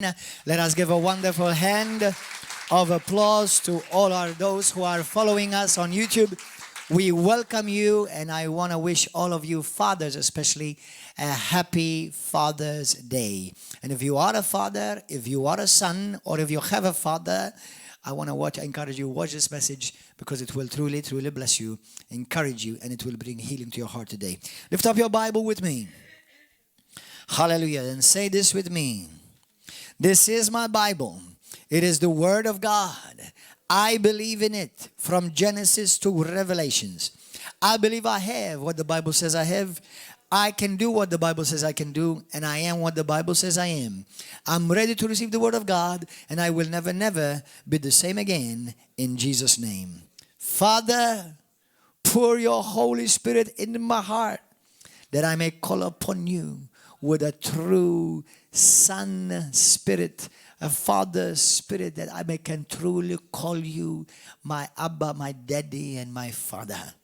Let us give a wonderful hand of applause to all those who are following us on YouTube. We welcome you, and I want to wish all of you fathers especially a happy Father's Day. And if you are a father, if you are a son, or if you have a father, I want to encourage you, watch this message because it will truly, truly bless you, encourage you, and it will bring healing to your heart today. Lift up your Bible with me. Hallelujah. And say this with me. This is my Bible. It is the Word of God. I believe in it from Genesis to Revelations. I believe I have what the Bible says I have. I can do what the Bible says I can do, and I am what the Bible says I am. I'm ready to receive the Word of God, and I will never, never be the same again in Jesus' name. Father, pour your Holy Spirit into my heart that I may call upon you with a true Son spirit, a Father spirit, that I can truly call you my Abba, my Daddy, and my Father.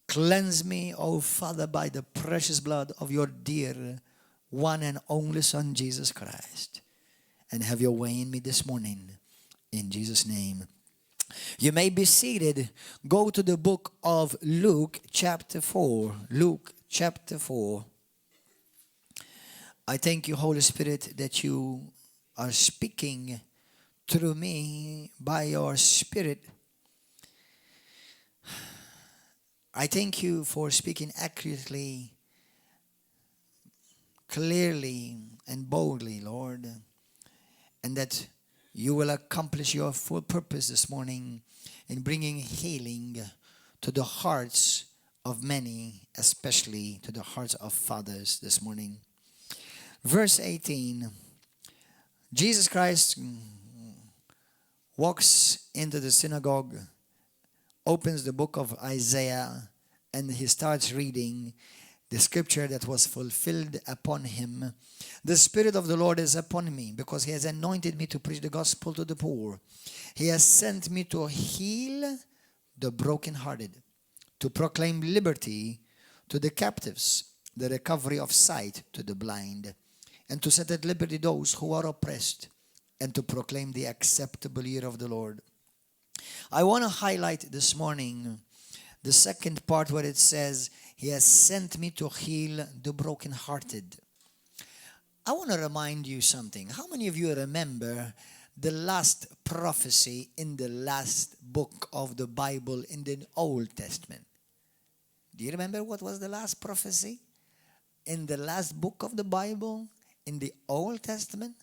Cleanse me, O Father, by the precious blood of your dear one and only Son, Jesus Christ. And have your way in me this morning, in Jesus' name. You may be seated. Go to the book of Luke chapter 4. Luke chapter 4. I thank you, Holy Spirit, that you are speaking through me by your Spirit. I thank you for speaking accurately, clearly, and boldly, Lord, and that you will accomplish your full purpose this morning in bringing healing to the hearts of many, especially to the hearts of fathers this morning. Verse 18, Jesus Christ walks into the synagogue, opens the book of Isaiah, and he starts reading the scripture that was fulfilled upon him. The Spirit of the Lord is upon me, because he has anointed me to preach the gospel to the poor. He has sent me to heal the brokenhearted, to proclaim liberty to the captives, the recovery of sight to the blind, and to set at liberty those who are oppressed, and to proclaim the acceptable year of the Lord. I want to highlight this morning the second part where it says, he has sent me to heal the brokenhearted. I want to remind you something. How many of you remember the last prophecy in the last book of the Bible in the Old Testament? Do you remember what was the last prophecy in the last book of the Bible in the Old Testament?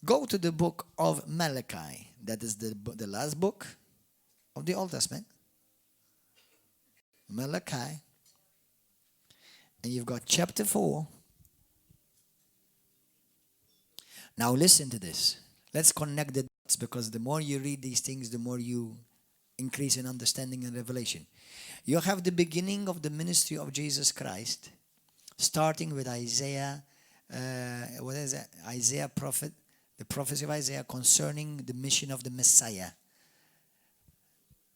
Go to the book of Malachi. That is the last book of the Old Testament. Malachi. And you've got chapter 4. Now listen to this. Let's connect the dots, because the more you read these things, the more you increase in understanding and revelation. You have the beginning of the ministry of Jesus Christ, starting with Isaiah, Isaiah prophet, the prophecy of Isaiah concerning the mission of the Messiah.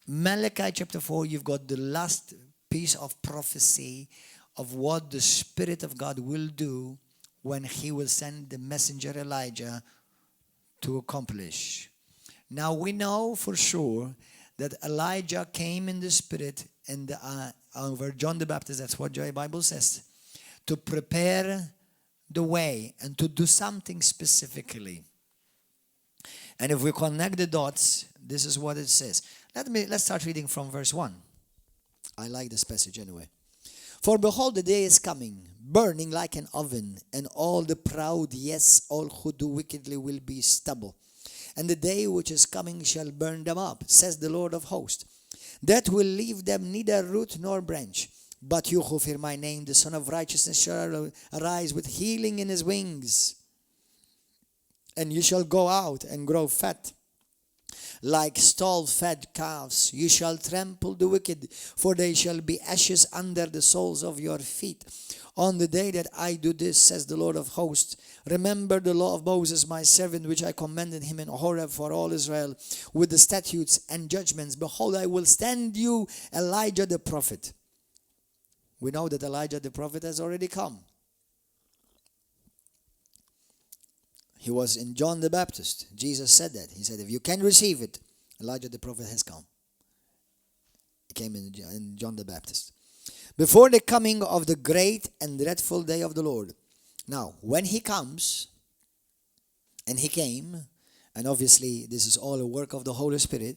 Malachi chapter 4, you've got the last piece of prophecy of what the Spirit of God will do when he will send the messenger Elijah to accomplish. Now we know for sure that Elijah came in the Spirit and over John the Baptist, that's what the Bible says, to prepare the way and to do something specifically. And if we connect the dots, this is what it says. Let's start reading from verse 1. I like this passage anyway. For behold, the day is coming, burning like an oven, and all the proud, yes, all who do wickedly will be stubble. And the day which is coming shall burn them up, says the Lord of hosts, that will leave them neither root nor branch. But you who fear my name, the Son of Righteousness shall arise with healing in his wings. And you shall go out and grow fat, like stall-fed calves. You shall trample the wicked, for they shall be ashes under the soles of your feet. On the day that I do this, says the Lord of hosts, remember the law of Moses, my servant, which I commanded him in Horeb for all Israel, with the statutes and judgments. Behold, I will send you Elijah the prophet. We know that Elijah the prophet has already come. He was in John the Baptist. Jesus said that. He said, if you can receive it, Elijah the prophet has come. He came in John the Baptist. Before the coming of the great and dreadful day of the Lord. Now, when he comes, and he came, and obviously this is all a work of the Holy Spirit.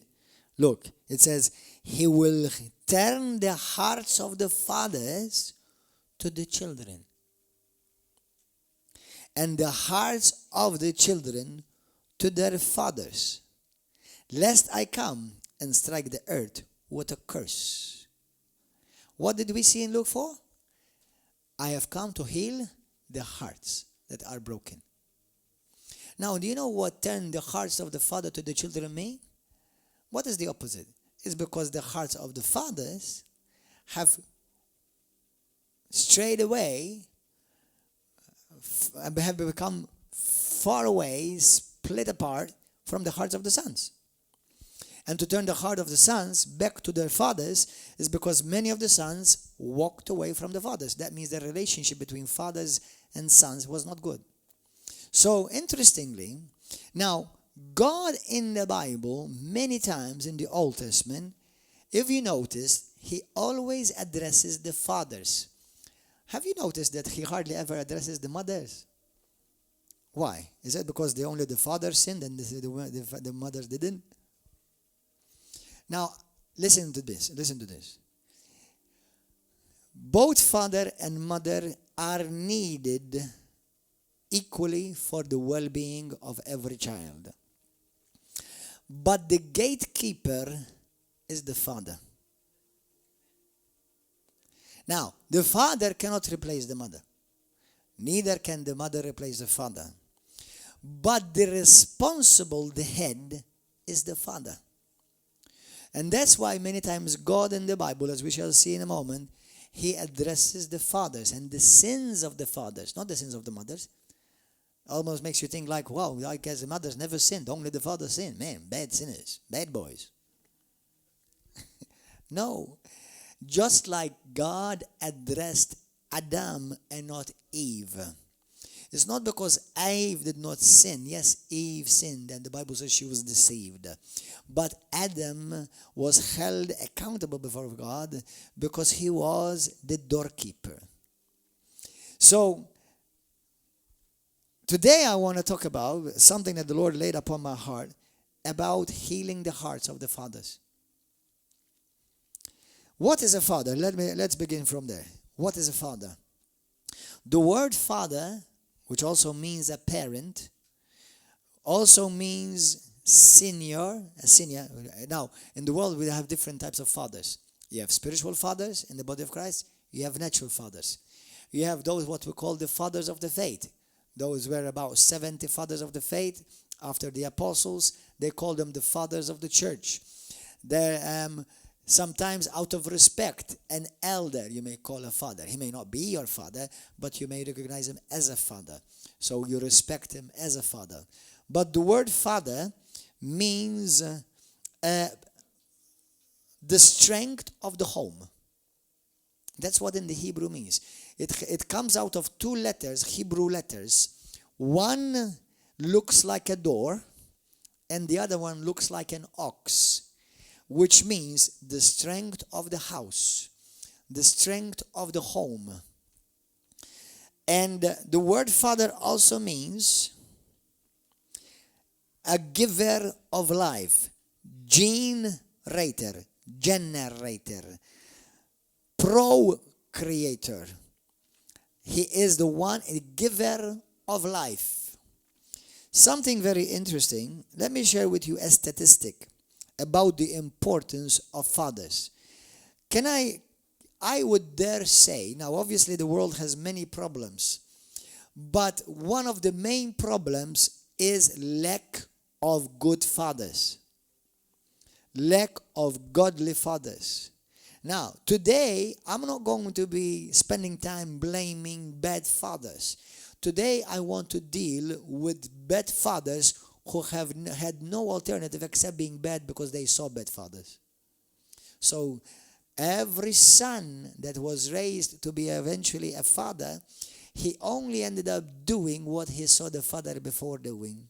Look, it says, he will turn the hearts of the fathers to the children, and the hearts of the children to their fathers, lest I come and strike the earth with a curse. What did we see in Luke 4? I have come to heal the hearts that are broken. Now, do you know what turn the hearts of the father to the children mean? What is the opposite? It's because the hearts of the fathers have strayed away, have become far away, split apart from the hearts of the sons. And to turn the heart of the sons back to their fathers is because many of the sons walked away from the fathers. That means the relationship between fathers and sons was not good. So, interestingly, now, God in the Bible, many times in the Old Testament, if you notice, he always addresses the fathers. Have you noticed that he hardly ever addresses the mothers? Why? Is that because only the fathers sinned and the mothers didn't? Now, listen to this. Listen to this. Both father and mother are needed equally for the well-being of every child. But the gatekeeper is the father. Now, the father cannot replace the mother. Neither can the mother replace the father. But the responsible, the head, is the father. And that's why many times God in the Bible, as we shall see in a moment, he addresses the fathers and the sins of the fathers, not the sins of the mothers. Almost makes you think like, wow, I guess the mothers never sinned, only the fathers sinned. Man, bad sinners, bad boys. No. Just like God addressed Adam and not Eve. It's not because Eve did not sin. Yes, Eve sinned and the Bible says she was deceived. But Adam was held accountable before God because he was the doorkeeper. So, today I want to talk about something that the Lord laid upon my heart about healing the hearts of the fathers. What is a father? Let's begin from there. What is a father? The word father, which also means a parent, also means senior. Now, in the world we have different types of fathers. You have spiritual fathers in the body of Christ. You have natural fathers. You have those what we call the fathers of the faith. Those were about 70 fathers of the faith after the apostles. They call them the fathers of the church. They're sometimes out of respect, an elder you may call a father. He may not be your father, but you may recognize him as a father. So you respect him as a father. But the word father means the strength of the home. That's what in the Hebrew means. It comes out of two letters, Hebrew letters. One looks like a door, and the other one looks like an ox, which means the strength of the house, the strength of the home. And the word father also means a giver of life, generator, procreator. He is the one, a giver of life. Something very interesting. Let me share with you a statistic about the importance of fathers. I would dare say, now obviously the world has many problems, but one of the main problems is lack of good fathers. Lack of godly fathers. Now, today, I'm not going to be spending time blaming bad fathers. Today, I want to deal with bad fathers who have had no alternative except being bad because they saw bad fathers. So, every son that was raised to be eventually a father, he only ended up doing what he saw the Father before doing.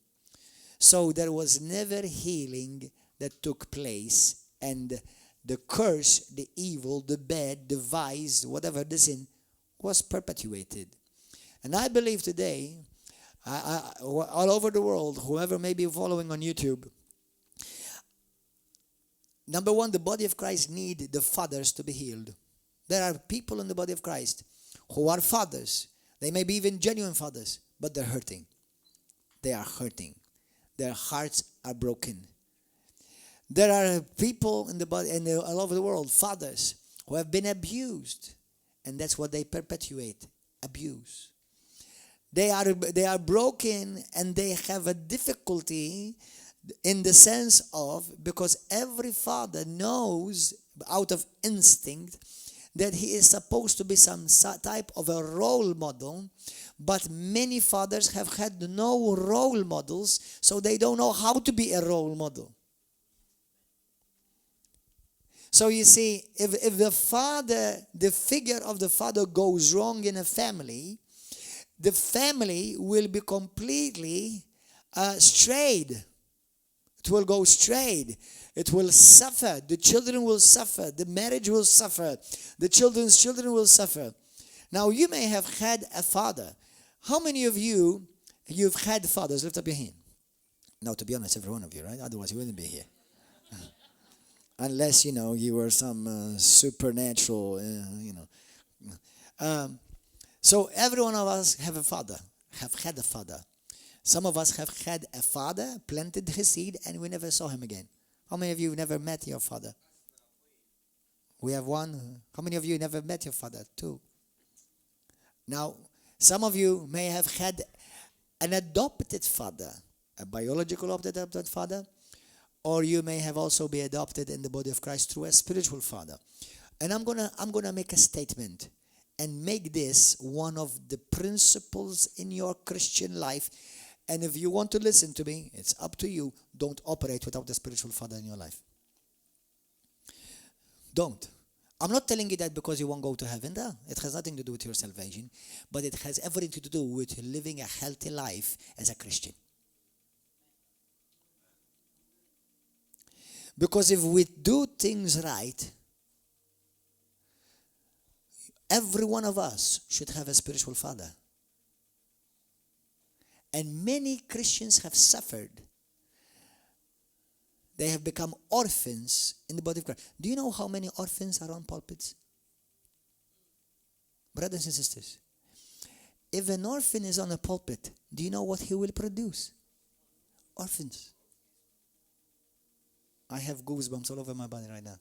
So there was never healing that took place, and the curse, the evil, the bad, the vice, whatever the sin, was perpetuated. And I believe today, all over the world, whoever may be following on YouTube, number one, the body of Christ need the fathers to be healed. There are people in the body of Christ who are fathers. They may be even genuine fathers, but they're hurting. They are hurting. Their hearts are broken. There are people in the body and all over the world, fathers, who have been abused, and that's what they perpetuate: abuse. They are broken, and they have a difficulty in the sense of, because every father knows out of instinct that he is supposed to be some type of a role model, but many fathers have had no role models, so they don't know how to be a role model. So you see, if the figure of the father goes wrong in a family, the family will be completely strayed. It will go strayed. It will suffer. The children will suffer. The marriage will suffer. The children's children will suffer. Now, you may have had a father. How many of you've had fathers? Lift up your hand. No, to be honest, every one of you, right? Otherwise, you wouldn't be here. Unless, you were some supernatural, So every one of us have had a father. Some of us have had a father, planted his seed, and we never saw him again. How many of you never met your father? We have one. How many of you never met your father? Two. Now, some of you may have had an adopted father, a biological adopted father, or you may have also been adopted in the body of Christ through a spiritual father. And I'm gonna make a statement and make this one of the principles in your Christian life. And if you want to listen to me, it's up to you. Don't operate without the spiritual father in your life. Don't. I'm not telling you that because you won't go to heaven. No, it has nothing to do with your salvation, but it has everything to do with living a healthy life as a Christian. Because if we do things right, every one of us should have a spiritual father. And many Christians have suffered. They have become orphans in the body of Christ. Do you know how many orphans are on pulpits? Brothers and sisters, if an orphan is on a pulpit, do you know what he will produce? Orphans. I have goosebumps all over my body right now.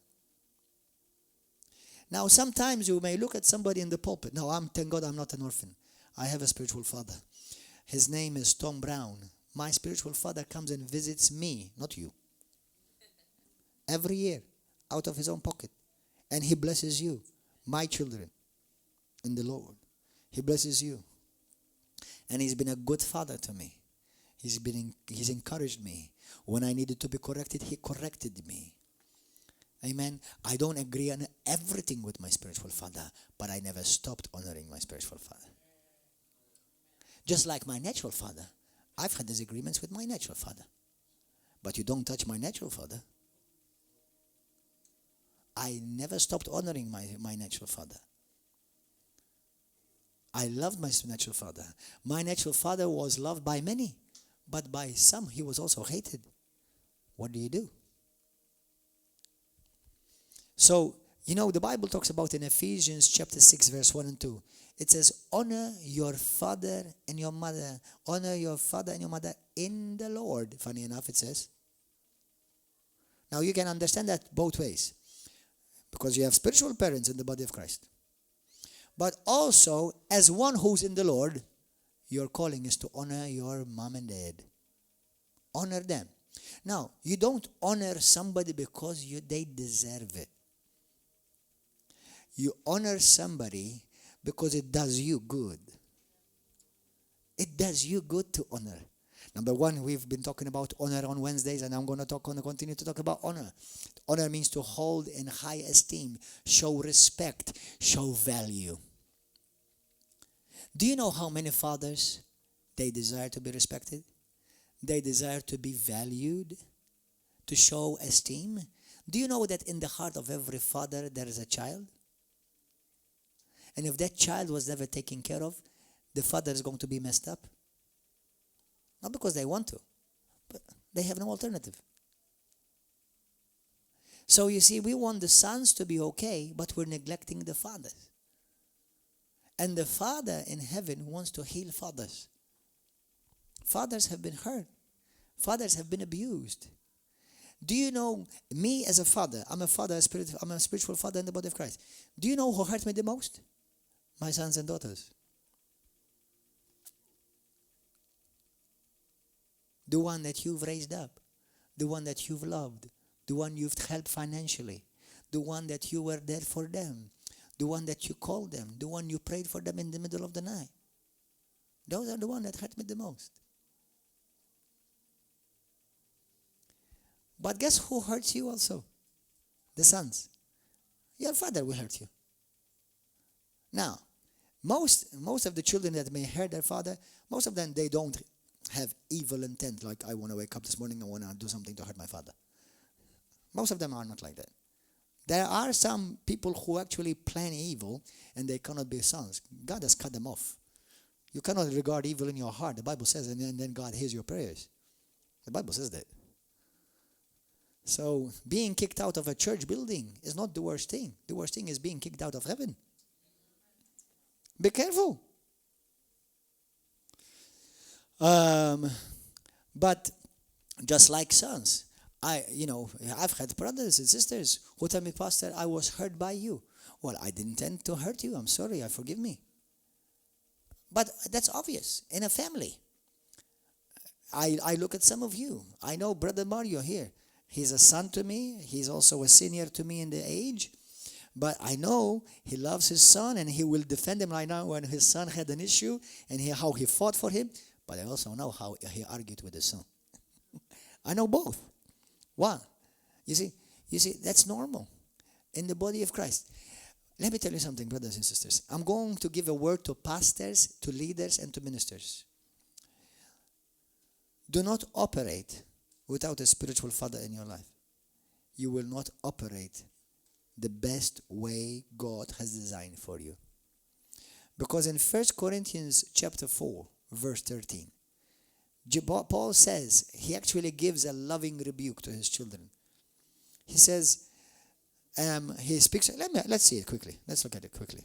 Now, sometimes you may look at somebody in the pulpit. No, thank God I'm not an orphan. I have a spiritual father. His name is Tom Brown. My spiritual father comes and visits me, not you, every year, out of his own pocket. And he blesses you, my children, in the Lord. He blesses you. And he's been a good father to me. He's encouraged me. When I needed to be corrected, he corrected me. Amen. I don't agree on everything with my spiritual father, but I never stopped honoring my spiritual father. Just like my natural father. I've had disagreements with my natural father. But you don't touch my natural father. I never stopped honoring my natural father. I loved my natural father. My natural father was loved by many, but by some he was also hated. What do you do? So, the Bible talks about in Ephesians chapter 6, verse 1 and 2. It says, honor your father and your mother. Honor your father and your mother in the Lord. Funny enough, it says. Now, you can understand that both ways. Because you have spiritual parents in the body of Christ. But also, as one who's in the Lord, your calling is to honor your mom and dad. Honor them. Now, you don't honor somebody because they deserve it. You honor somebody because it does you good. It does you good to honor. Number one, we've been talking about honor on Wednesdays, and I'm going to continue to talk about honor. Honor means to hold in high esteem, show respect, show value. Do you know how many fathers, they desire to be respected? They desire to be valued, to show esteem. Do you know that in the heart of every father there is a child? And if that child was never taken care of, the father is going to be messed up. Not because they want to, but they have no alternative. So you see, we want the sons to be okay, but we're neglecting the fathers. And the Father in heaven wants to heal fathers. Fathers have been hurt. Fathers have been abused. Do you know, me as a father, I'm a spiritual father in the body of Christ. Do you know who hurt me the most? My sons and daughters. The one that you've raised up. The one that you've loved. The one you've helped financially. The one that you were there for them. The one that you called them. The one you prayed for them in the middle of the night. Those are the ones that hurt me the most. But guess who hurts you also? The sons. Your father will hurt you. Now, most of the children that may hurt their father, most of them, they don't have evil intent, like I want to wake up this morning, I want to do something to hurt my father. Most of them are not like that. There are some people who actually plan evil and they cannot be sons. God has cut them off. You cannot regard evil in your heart. The Bible says, and then God hears your prayers. The Bible says that. So being kicked out of a church building is not the worst thing. The worst thing is being kicked out of heaven. Be careful. But just like sons, I've had brothers and sisters who tell me, Pastor, I was hurt by you. Well, I didn't intend to hurt you. I'm sorry. Forgive me. But that's obvious in a family. I look at some of you. I know Brother Mario here. He's a son to me. He's also a senior to me in the age. But I know he loves his son and he will defend him right now when his son had an issue and how he fought for him. But I also know how he argued with his son. I know both. Why? You see, that's normal in the body of Christ. Let me tell you something, brothers and sisters. I'm going to give a word to pastors, to leaders, and to ministers. Do not operate without a spiritual father in your life. You will not operate the best way God has designed for you. Because in 1 Corinthians chapter 4, verse 13, Paul says, he actually gives a loving rebuke to his children. He says, he speaks, let's see it quickly. Let's look at it quickly.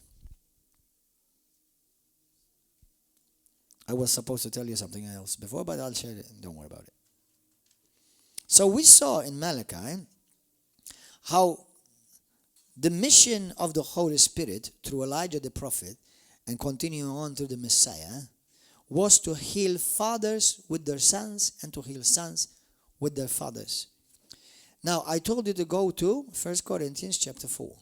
I was supposed to tell you something else before, but I'll share it. Don't worry about it. So we saw in Malachi how the mission of the Holy Spirit through Elijah the prophet and continuing on to the Messiah was to heal fathers with their sons and to heal sons with their fathers. Now, I told you to go to 1 Corinthians chapter 4.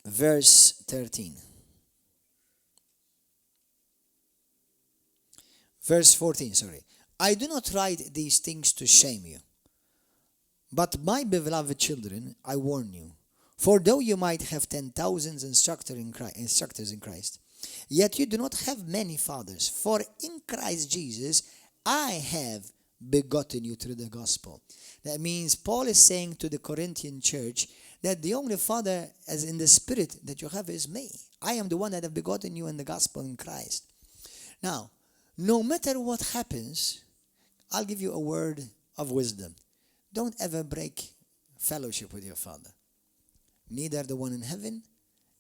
Verse 13. Verse 14, sorry. I do not write these things to shame you, but my beloved children, I warn you. For though you might have 10,000 instructors in Christ, yet you do not have many fathers. For in Christ Jesus, I have begotten you through the gospel. That means Paul is saying to the Corinthian church that the only father as in the spirit that you have is me. I am the one that have begotten you in the gospel in Christ. Now, no matter what happens, I'll give you a word of wisdom. Don't ever break fellowship with your father. Neither the one in heaven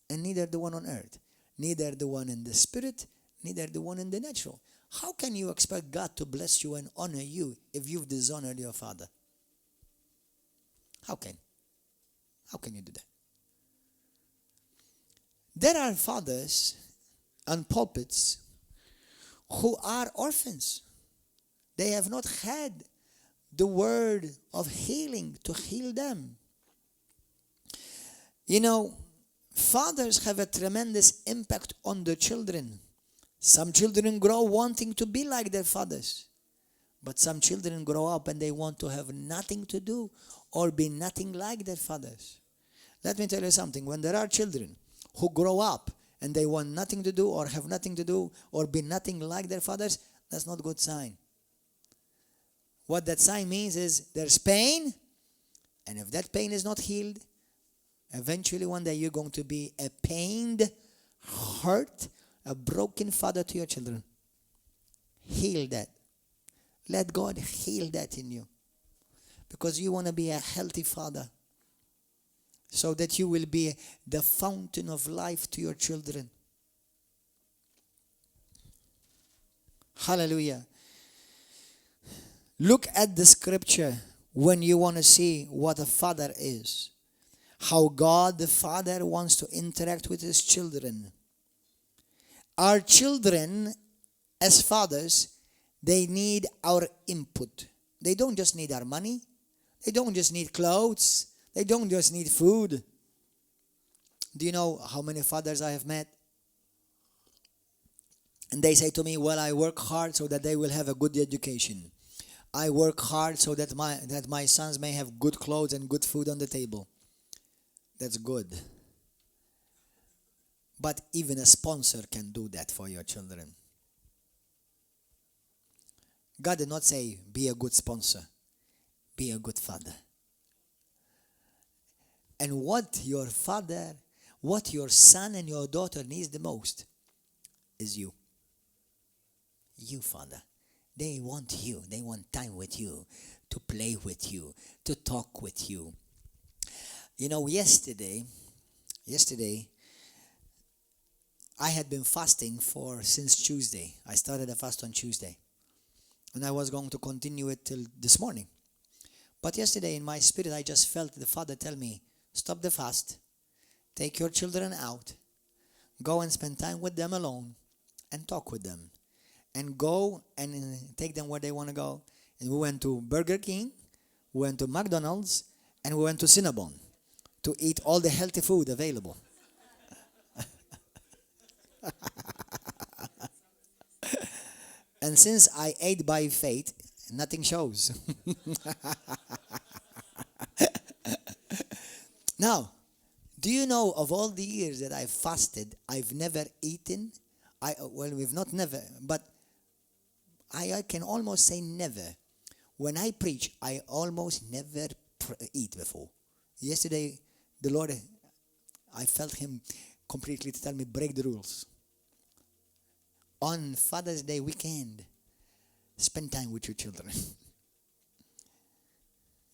and neither the one on earth. Neither the one in the spirit, neither the one in the natural. How can you expect God to bless you and honor you if you've dishonored your father? How can you do that? There are fathers and pulpits who are orphans. They have not had the word of healing to heal them. You know, fathers have a tremendous impact on the children. Some children grow wanting to be like their fathers. But some children grow up and they want to have nothing to do or be nothing like their fathers. Let me tell you something. When there are children who grow up and they want nothing to do or have nothing to do or be nothing like their fathers, that's not a good sign. What that sign means is there's pain, and if that pain is not healed, eventually one day you're going to be a pained, hurt, a broken father to your children. Heal that. Let God heal that in you. Because you want to be a healthy father. So that you will be the fountain of life to your children. Hallelujah. Look at the scripture when you want to see what a father is. How God the Father wants to interact with his children. Our children, as fathers, they need our input. They don't just need our money. They don't just need clothes. They don't just need food. Do you know how many fathers I have met? And they say to me, well, I work hard so that they will have a good education. I work hard so that my sons may have good clothes and good food on the table. That's good. But even a sponsor can do that for your children. God did not say, be a good sponsor. Be a good father. And what your son and your daughter needs the most is you. You, father. They want you. They want time with you, to play with you, to talk with you. You know, yesterday, I had been fasting since Tuesday. I started a fast on Tuesday. And I was going to continue it till this morning. But yesterday in my spirit, I just felt the Father tell me, stop the fast, take your children out, go and spend time with them alone, and talk with them. And go and take them where they want to go. And we went to Burger King, we went to McDonald's, and we went to Cinnabon to eat all the healthy food available. And since I ate by faith, nothing shows. Now, do you know of all the years that I've fasted, I've never eaten? We've not never, but I can almost say never. When I preach, I almost never eat before. Yesterday, the Lord, I felt him completely to tell me, break the rules. On Father's Day weekend, spend time with your children.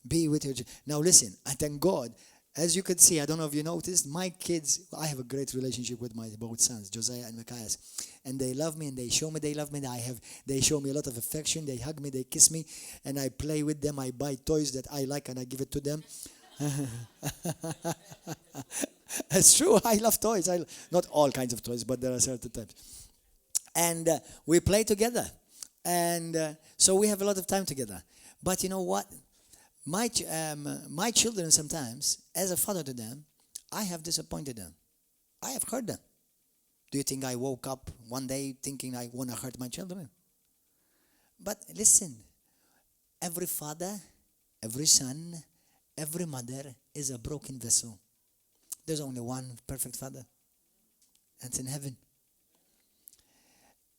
Be with your children. Now listen, I thank God. As you can see, I don't know if you noticed, my kids, I have a great relationship with my both sons, Josiah and Matthias. And they love me and they show me they love me. They show me a lot of affection. They hug me, they kiss me. And I play with them. I buy toys that I like and I give it to them. It's true, I love toys. Not all kinds of toys, but there are certain types. And we play together. And so we have a lot of time together. But you know what? My children sometimes, as a father to them, I have disappointed them. I have hurt them. Do you think I woke up one day thinking I want to hurt my children? But listen, every father, every son, every mother is a broken vessel. There's only one perfect father. And it's in heaven.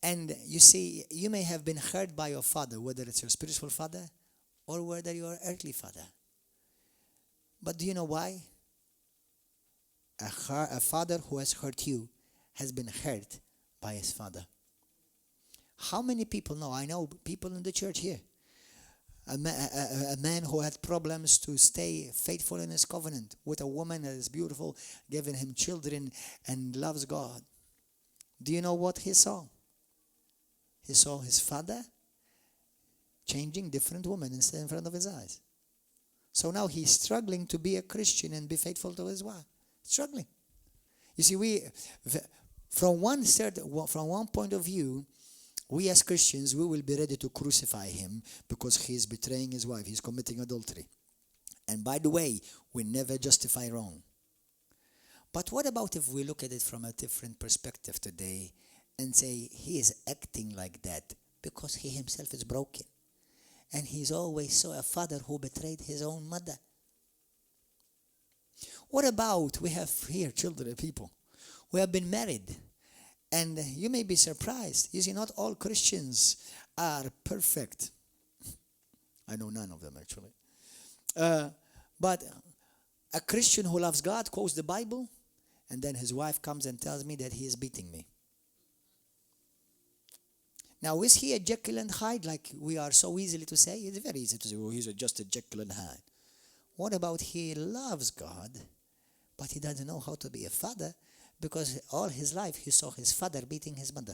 And you see, you may have been hurt by your father, whether it's your spiritual father or whether you're earthly father. But do you know why? A father who has hurt you has been hurt by his father. How many people know? I know people in the church here. A man who had problems to stay faithful in his covenant with a woman that is beautiful, giving him children and loves God. Do you know what he saw? He saw his father changing different women instead in front of his eyes. So now he's struggling to be a Christian and be faithful to his wife. Struggling. You see, from one point of view, we as Christians, we will be ready to crucify him because he's betraying his wife. He's committing adultery. And by the way, we never justify wrong. But what about if we look at it from a different perspective today and say he is acting like that because he himself is broken? And he's always saw a father who betrayed his own mother. What about we have here children, people who have been married, and you may be surprised. You see, not all Christians are perfect. I know none of them actually. But a Christian who loves God quotes the Bible, and then his wife comes and tells me that he is beating me. Now, is he a Jekyll and Hyde like we are so easily to say? It's very easy to say, oh, he's just a Jekyll and Hyde. What about he loves God, but he doesn't know how to be a father because all his life he saw his father beating his mother?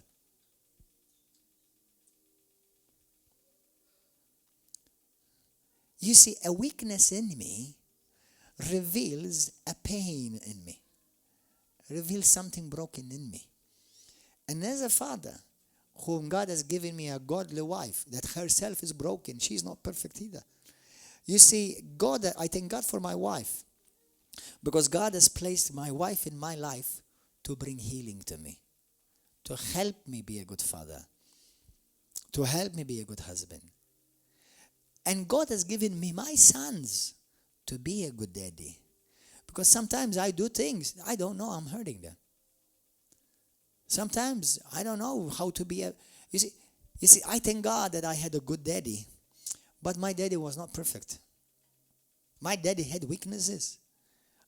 You see, a weakness in me reveals a pain in me, reveals something broken in me. And as a father, whom God has given me a godly wife that herself is broken, she's not perfect either. You see, God, I thank God for my wife, because God has placed my wife in my life to bring healing to me, to help me be a good father, to help me be a good husband. And God has given me my sons to be a good daddy. Because sometimes I do things, I don't know I'm hurting them. Sometimes I don't know how to be a... You see, I thank God that I had a good daddy. But my daddy was not perfect. My daddy had weaknesses.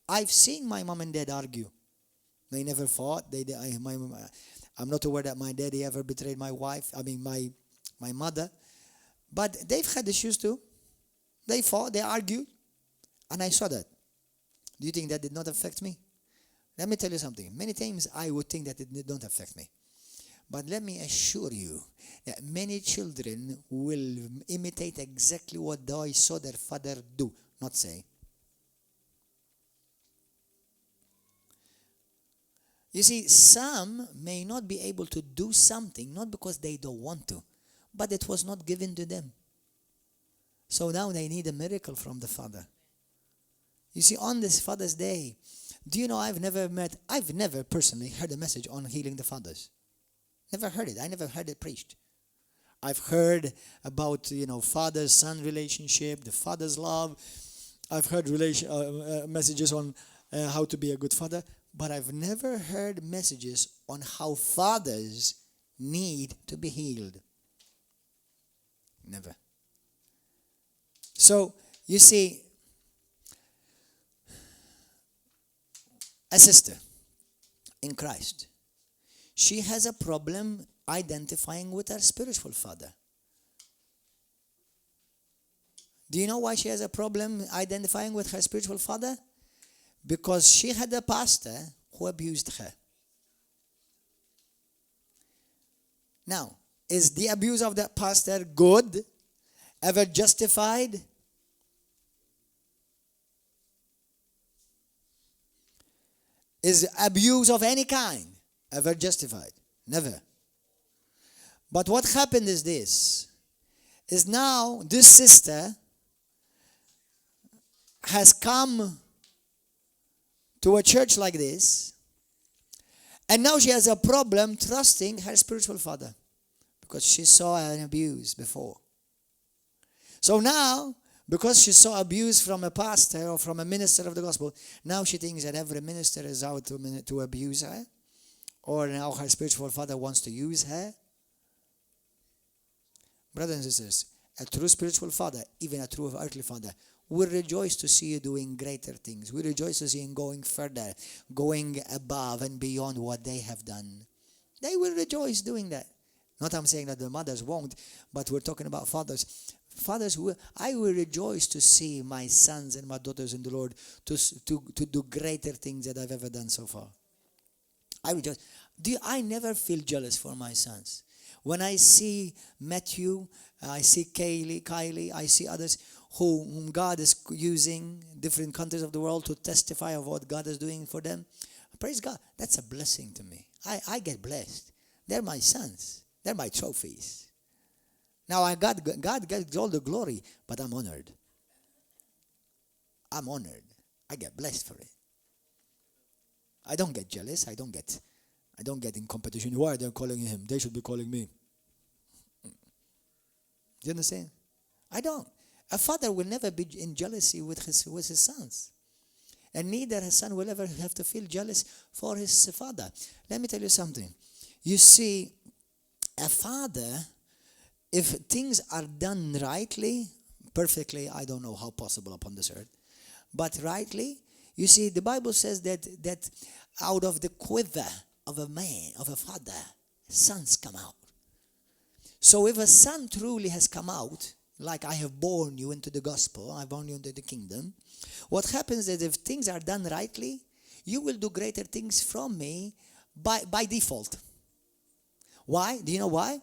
I've seen my mom and dad argue. They never fought. I'm not aware that my daddy ever betrayed my wife. My mother. But they've had issues too. They fought, they argued. And I saw that. Do you think that did not affect me? Let me tell you something. Many times I would think that it did not affect me. But let me assure you that many children will imitate exactly what they saw their father do, not say. You see, some may not be able to do something, not because they don't want to, but it was not given to them. So now they need a miracle from the Father. You see, on this Father's Day, do you know I've never personally heard a message on healing the fathers. Never heard it. I never heard it preached. I've heard about, father-son relationship, the father's love. I've heard messages on how to be a good father. But I've never heard messages on how fathers need to be healed. Never. So, you see, a sister in Christ, she has a problem identifying with her spiritual father. Do you know why she has a problem identifying with her spiritual father? Because she had a pastor who abused her. Now, is the abuse of that pastor good? Ever justified? Is abuse of any kind ever justified? Never. But what happened is this. Is now this sister has come to a church like this, and now she has a problem trusting her spiritual father because she saw an abuse before. So now, because she saw abuse from a pastor or from a minister of the gospel, now she thinks that every minister is out to abuse her, or now her spiritual father wants to use her. Brothers and sisters, a true spiritual father, even a true earthly father, will rejoice to see you doing greater things. We rejoice to see you going further, going above and beyond what they have done. They will rejoice doing that. Not I'm saying that the mothers won't, but we're talking about fathers. Fathers, I will rejoice to see my sons and my daughters in the Lord to do greater things that I've ever done so far. I rejoice. I never feel jealous for my sons. When I see Matthew, I see Kylie, I see others whom God is using, different countries of the world, to testify of what God is doing for them. Praise God. That's a blessing to me. I get blessed. They're my sons. They're my trophies. Now, God gets all the glory, but I'm honored. I'm honored. I get blessed for it. I don't get jealous. I don't get in competition. Why are they calling him? They should be calling me. Do you understand? I don't. A father will never be in jealousy with his sons. And neither a son will ever have to feel jealous for his father. Let me tell you something. You see, a father, if things are done rightly, perfectly, I don't know how possible upon this earth, but rightly, you see, the Bible says that out of the quiver of a man, of a father, sons come out. So if a son truly has come out, like I have born you into the gospel, I born you into the kingdom, what happens is if things are done rightly, you will do greater things from me by default. Why? Do you know why?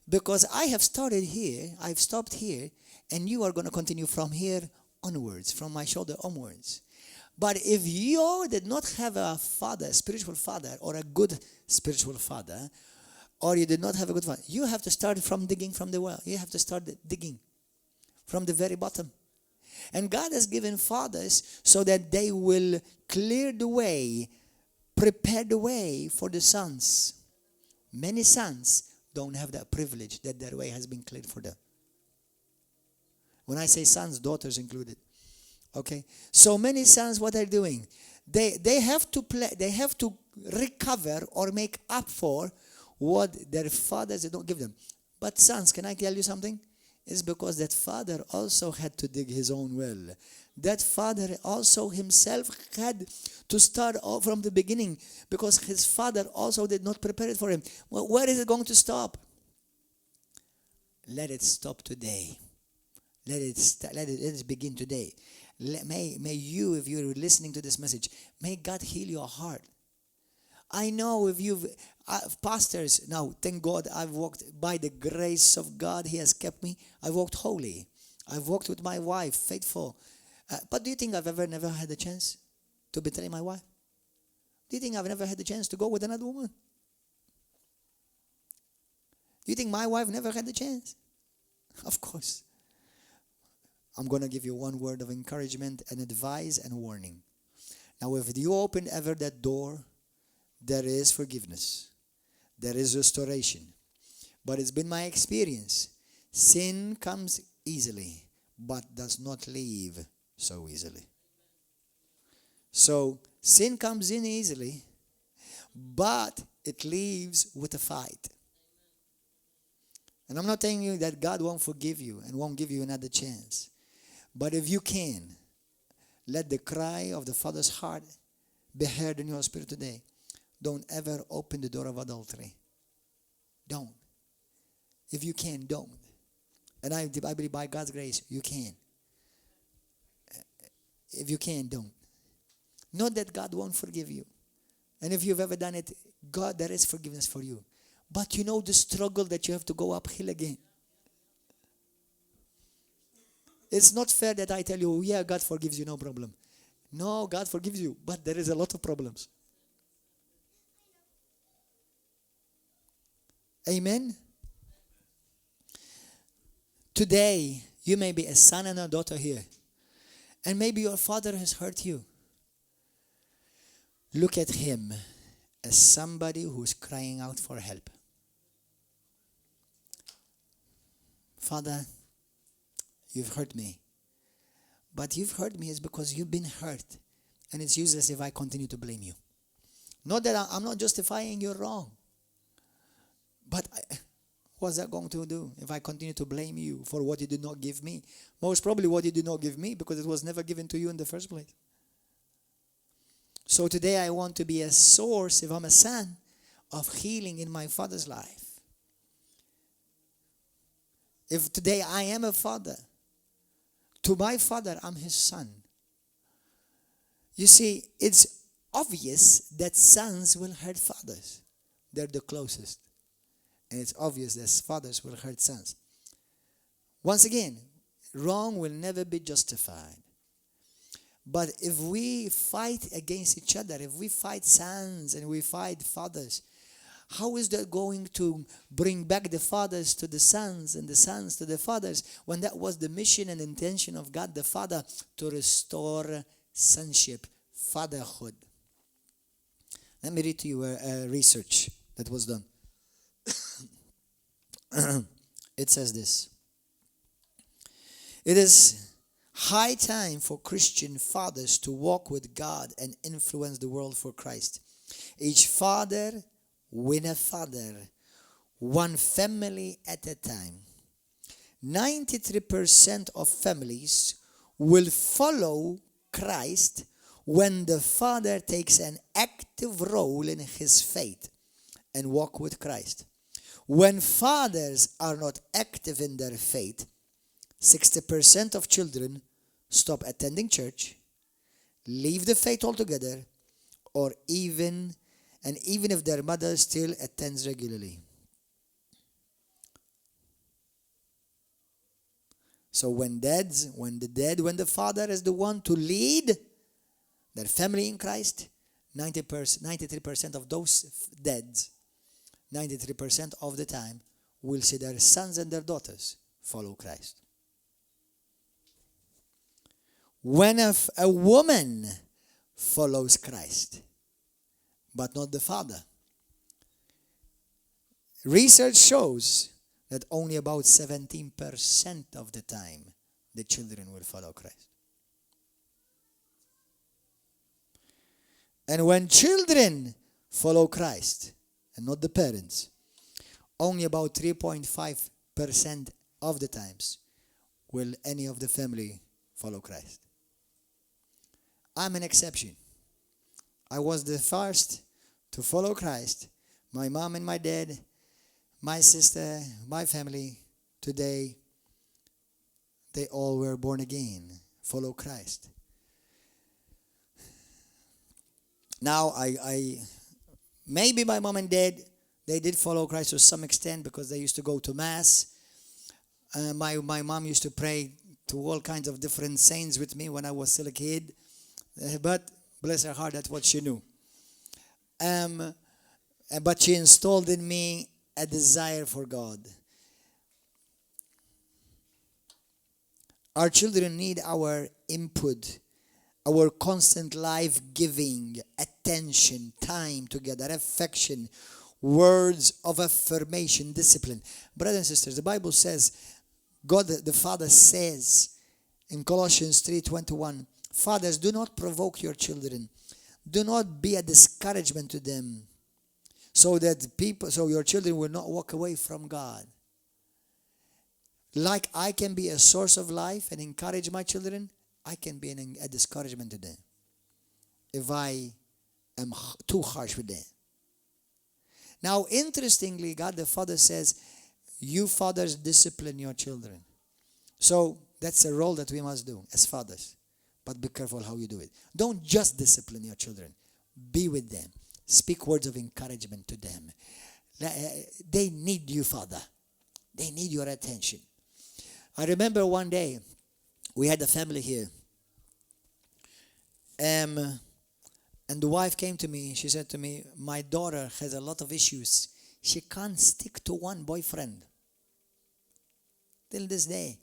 Because I have started here, I've stopped here, and you are going to continue from here onwards, from my shoulder onwards. But if you did not have a father, a spiritual father, or a good spiritual father, or you did not have a good father, you have to start from digging from the well. You have to start digging from the very bottom. And God has given fathers so that they will clear the way, prepare the way for the sons. Many sons don't have that privilege that their way has been cleared for them. When I say sons, daughters included. Okay? So many sons, what they're doing, they have to recover or make up for what their fathers don't give them. But sons, can I tell you something? It's because that father also had to dig his own well. That father also himself had to start off from the beginning because his father also did not prepare it for him. Well, where is it going to stop? Let it stop today. Let it begin today. May you, if you're listening to this message, may God heal your heart. I know if you've, pastors, now, thank God, I've walked by the grace of God. He has kept me. I've walked holy. I've walked with my wife, faithful. But do you think I've never had a chance to betray my wife? Do you think I've never had the chance to go with another woman? Do you think my wife never had the chance? Of course. I'm going to give you one word of encouragement and advice and warning. Now, if you open ever that door, there is forgiveness. There is restoration. But it's been my experience. Sin comes easily, but does not leave so easily. So, sin comes in easily, but it leaves with a fight. And I'm not telling you that God won't forgive you and won't give you another chance. But if you can, let the cry of the Father's heart be heard in your spirit today. Don't ever open the door of adultery. Don't. If you can, don't. And I believe by God's grace, you can. If you can, don't. Not that God won't forgive you. And if you've ever done it, God, there is forgiveness for you. But you know the struggle that you have to go uphill again. It's not fair that I tell you, oh, yeah, God forgives you, no problem. No, God forgives you, but there is a lot of problems. Amen? Today, you may be a son and a daughter here. And maybe your father has hurt you. Look at him as somebody who's crying out for help. Father, you've hurt me. But you've hurt me is because you've been hurt. And it's useless if I continue to blame you. Not that I'm not justifying your wrong. But what's that going to do if I continue to blame you for what you did not give me? Most probably what you did not give me because it was never given to you in the first place. So today I want to be a source, if I'm a son, of healing in my father's life. If today I am a father, to my father I'm his son. You see, it's obvious that sons will hurt fathers. They're the closest. And it's obvious that fathers will hurt sons. Once again, wrong will never be justified. But if we fight against each other, if we fight sons and we fight fathers, how is that going to bring back the fathers to the sons and the sons to the fathers when that was the mission and intention of God the Father to restore sonship, fatherhood? Let me read to you a research that was done. It says this. It is High time for Christian fathers to walk with God and influence the world for Christ. Each father win a father, one family at a time. 93% of families will follow Christ when the father takes an active role in his faith and walk with Christ. When fathers are not active in their faith, 60% of children stop attending church, leave the faith altogether, or even if their mother still attends regularly. So when the father is the one to lead their family in Christ, 93% of those dads, 93% of the time, will see their sons and their daughters follow Christ. When a woman follows Christ, but not the father, research shows that only about 17% of the time the children will follow Christ. And when children follow Christ, and not the parents, only about 3.5% of the times will any of the family follow Christ. I'm an exception. I was the first to follow Christ. My mom and my dad, my sister, my family, today, they all were born again, follow Christ. Now, maybe my mom and dad, they did follow Christ to some extent because they used to go to Mass. My mom used to pray to all kinds of different saints with me when I was still a kid. But bless her heart, that's what she knew. But she installed in me a desire for God. Our children need our input, our constant life-giving, attention, time together, affection, words of affirmation, discipline. Brothers and sisters, the Bible says, God the Father says in Colossians 3:21, fathers, do not provoke your children. Do not be a discouragement to them, so your children will not walk away from God. Like I can be a source of life and encourage my children, I can be a discouragement to them if I am too harsh with them. Now, interestingly, God the Father says, you fathers discipline your children. So that's a role that we must do as fathers. But be careful how you do it. Don't just discipline your children. Be with them. Speak words of encouragement to them. They need you, Father. They need your attention. I remember one day, we had a family here. And the wife came to me. She said to me, my daughter has a lot of issues. She can't stick to one boyfriend. Till this day.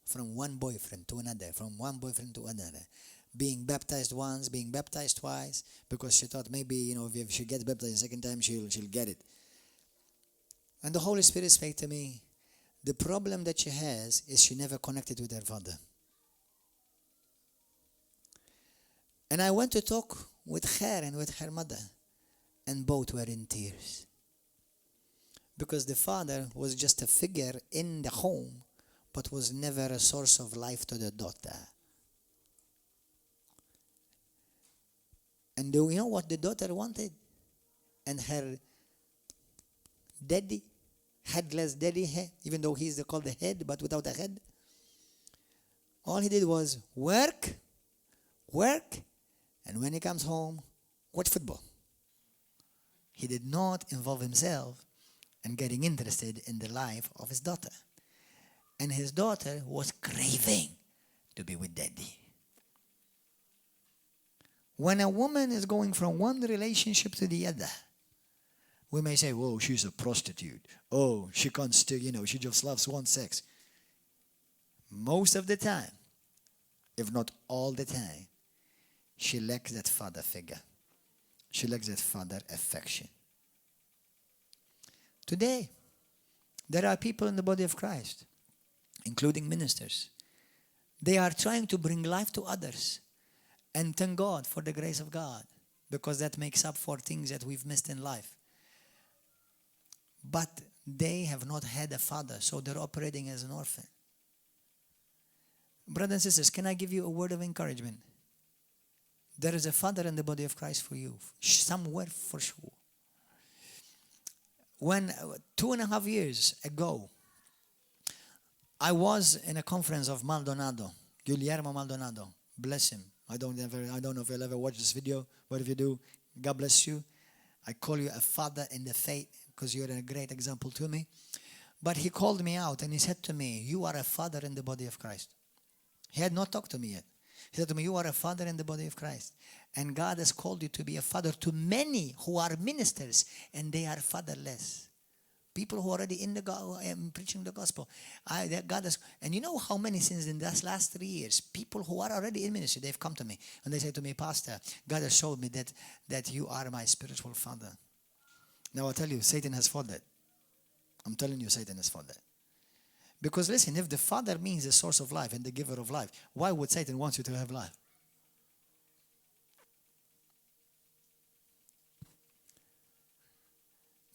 From one boyfriend to another, from one boyfriend to another. Being baptized once, being baptized twice, because she thought maybe, if she gets baptized the second time, she'll get it. And the Holy Spirit spake to me, the problem that she has is she never connected with her father. And I went to talk with her and with her mother, and both were in tears. Because the father was just a figure in the home, but was never a source of life to the daughter. And do you know what the daughter wanted? And her daddy, headless daddy, even though he's called the head, but without a head, all he did was work, and when he comes home, watch football. He did not involve himself in getting interested in the life of his daughter. And his daughter was craving to be with daddy. When a woman is going from one relationship to the other, we may say, whoa, she's a prostitute. Oh, she can't still, she just loves one sex. Most of the time, if not all the time, she lacks that father figure. She lacks that father affection. Today, there are people in the body of Christ, including ministers, They are trying to bring life to others. And thank God for the grace of God, because that makes up for things that we've missed in life. But they have not had a father, so they're operating as an orphan. Brothers and sisters, can I give you a word of encouragement? There is a father in the body of Christ for you, somewhere for sure. When 2.5 years ago, I was in a conference of Maldonado, Guillermo Maldonado, bless him. I don't know if you'll ever watch this video, but if you do, God bless you. I call you a father in the faith because you're a great example to me. But he called me out and he said to me, you are a father in the body of Christ. He had not talked to me yet. He said to me, you are a father in the body of Christ. And God has called you to be a father to many who are ministers and they are fatherless. People who are already in the preaching the gospel. God has, and you know how many since in these last 3 years, people who are already in ministry, they've come to me and they say to me, Pastor, God has showed me that you are my spiritual father. Now I tell you, Satan has fought that. I'm telling you, Satan has fought that. Because listen, if the father means the source of life and the giver of life, why would Satan want you to have life?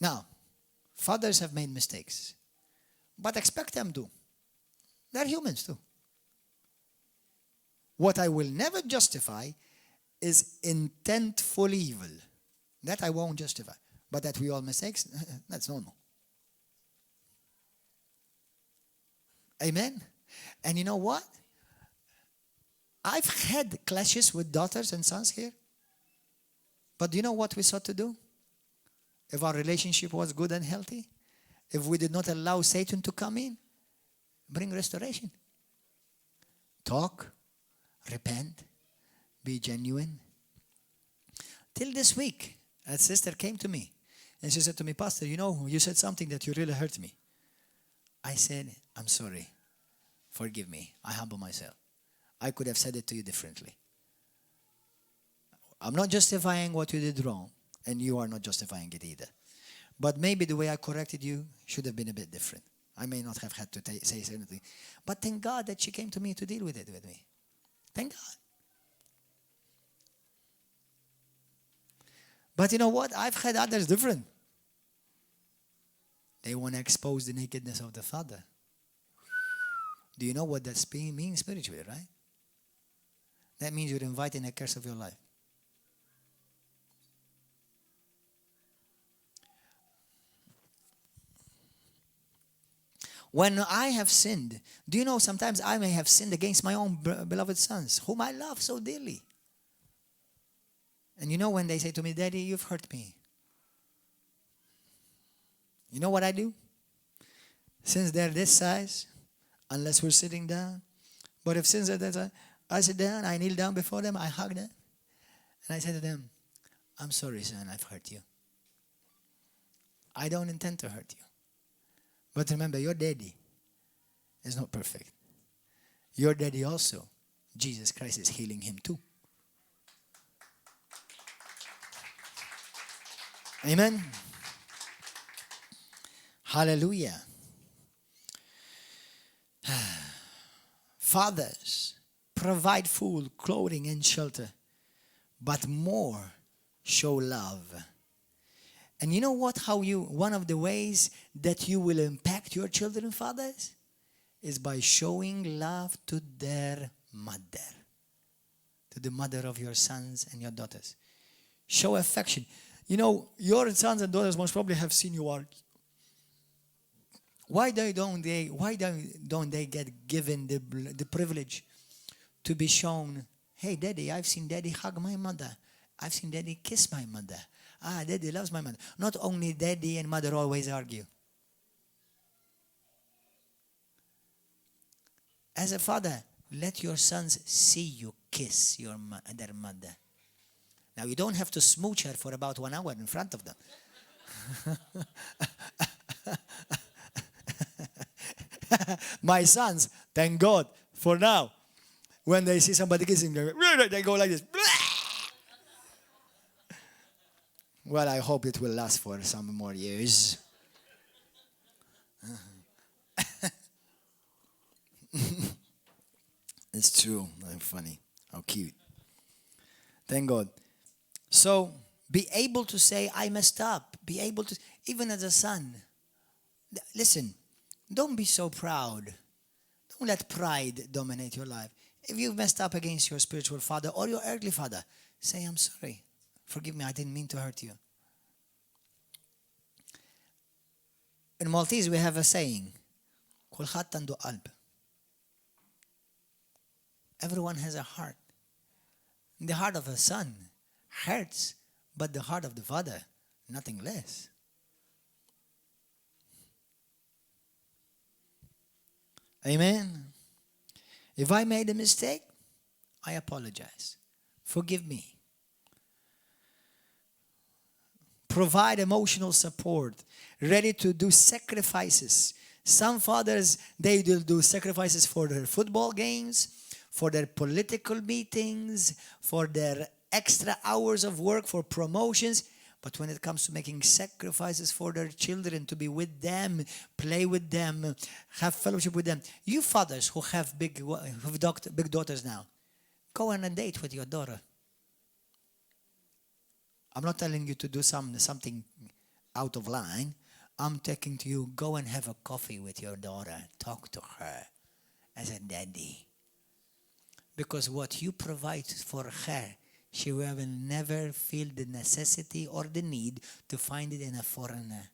Now, fathers have made mistakes, but expect them to. They're humans too. What I will never justify is intentful evil. That I won't justify. But that we all mistakes, that's normal. Amen? And you know what? I've had clashes with daughters and sons here. But do you know what we sought to do? If our relationship was good and healthy, if we did not allow Satan to come in, bring restoration. Talk, repent, be genuine. Till this week, a sister came to me and she said to me, Pastor, you know, you said something that you really hurt me. I said, I'm sorry. Forgive me. I humble myself. I could have said it to you differently. I'm not justifying what you did wrong. And you are not justifying it either. But maybe the way I corrected you should have been a bit different. I may not have had to say anything. But thank God that she came to me to deal with it with me. Thank God. But you know what? I've had others different. They want to expose the nakedness of the father. Do you know what that means spiritually, right? That means you're inviting a curse of your life. When I have sinned, do you know sometimes I may have sinned against my own beloved sons, whom I love so dearly. And you know when they say to me, Daddy, you've hurt me. You know what I do? Since they're this size, unless we're sitting down, but if since they're that size, I sit down, I kneel down before them, I hug them, and I say to them, I'm sorry, son, I've hurt you. I don't intend to hurt you. But remember, your daddy is not perfect. Your daddy also, Jesus Christ is healing him too. Amen. Hallelujah. Fathers, provide food, clothing, and shelter, but more, show love. And you know what? One of the ways that you will impact your children, fathers, is by showing love to their mother, to the mother of your sons and your daughters. Show affection. You know, your sons and daughters most probably have seen you argue. Why don't they get given the privilege to be shown, hey, Daddy, I've seen Daddy hug my mother. I've seen Daddy kiss my mother. Daddy loves my mother. Not only Daddy and mother always argue. As a father, let your sons see you kiss their mother. Now, you don't have to smooch her for about 1 hour in front of them. My sons, thank God, for now, when they see somebody kissing them, they go like this. Well, I hope it will last for some more years. It's true. I'm funny. How cute. Thank God. So, be able to say, I messed up. Be able to, even as a son. Listen, don't be so proud. Don't let pride dominate your life. If you've messed up against your spiritual father or your earthly father, say, I'm sorry. Forgive me, I didn't mean to hurt you. In Maltese, we have a saying, Kulħadd għandu qalb. Everyone has a heart. The heart of a son hurts, but the heart of the father, nothing less. Amen. If I made a mistake, I apologize. Forgive me. Provide emotional support. Ready to do sacrifices. Some fathers, they will do sacrifices for their football games, for their political meetings, for their extra hours of work, for promotions. But when it comes to making sacrifices for their children, to be with them, play with them, have fellowship with them. You fathers who have big daughters now, go on a date with your daughter. I'm not telling you to do something out of line. I'm taking to you, go and have a coffee with your daughter. Talk to her as a daddy. Because what you provide for her, she will never feel the necessity or the need to find it in a foreigner.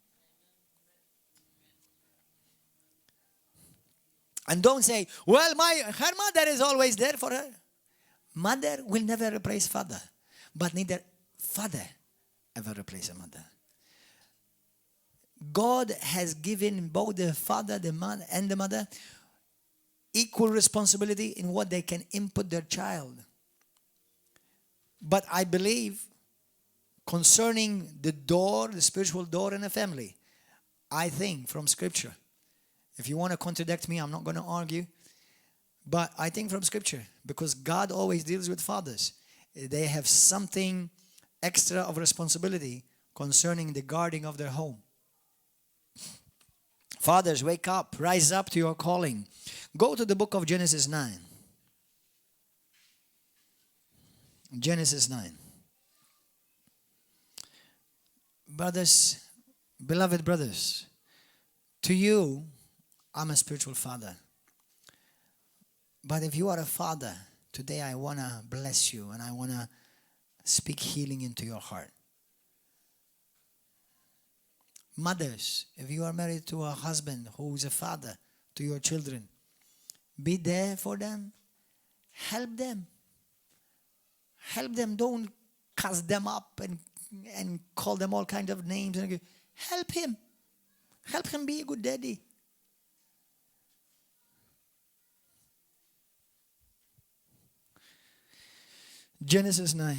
And don't say, well, her mother is always there for her. Mother will never replace father. But neither father ever replace a mother. God has given both the father, the man, and the mother equal responsibility in what they can input their child. But I believe concerning the door, the spiritual door in a family, I think from Scripture, if you want to contradict me, I'm not going to argue, but I think from Scripture, because God always deals with fathers. They have something extra of responsibility concerning the guarding of their home. Fathers, wake up, rise up to your calling. Go to the book of Genesis 9. Genesis 9. Brothers, beloved brothers, to you, I'm a spiritual father. But if you are a father, today I want to bless you and I want to speak healing into your heart. Mothers, if you are married to a husband who is a father to your children, be there for them. Help them. Help them. Don't cuss them up and call them all kinds of names. Help him. Help him be a good daddy. Genesis 9.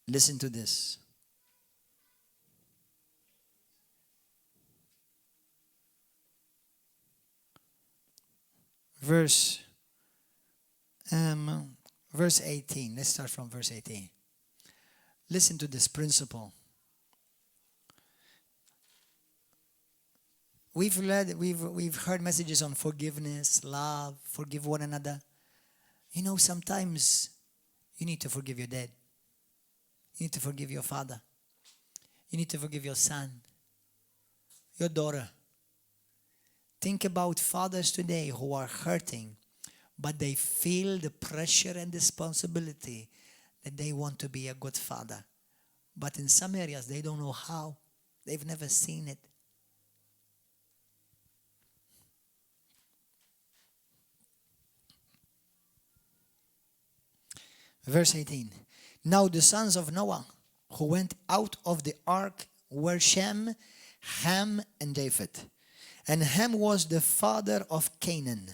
Listen to this. Verse 18. Let's start from verse 18. Listen to this principle. We've heard messages on forgiveness, love, forgive one another. You know, sometimes you need to forgive your dad. You need to forgive your father. You need to forgive your son, your daughter. Think about fathers today who are hurting, but they feel the pressure and responsibility that they want to be a good father. But in some areas, they don't know how. They've never seen it. Verse 18. Now the sons of Noah who went out of the ark were Shem, Ham, and Japheth. And Ham was the father of Canaan.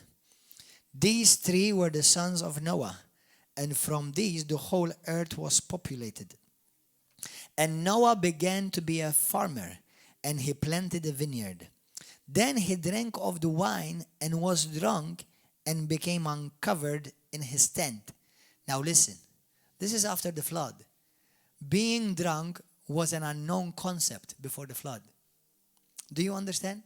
These three were the sons of Noah, and from these the whole earth was populated. And Noah began to be a farmer, and he planted a vineyard. Then he drank of the wine and was drunk and became uncovered in his tent. Now listen, this is after the flood. Being drunk was an unknown concept before the flood. Do you understand?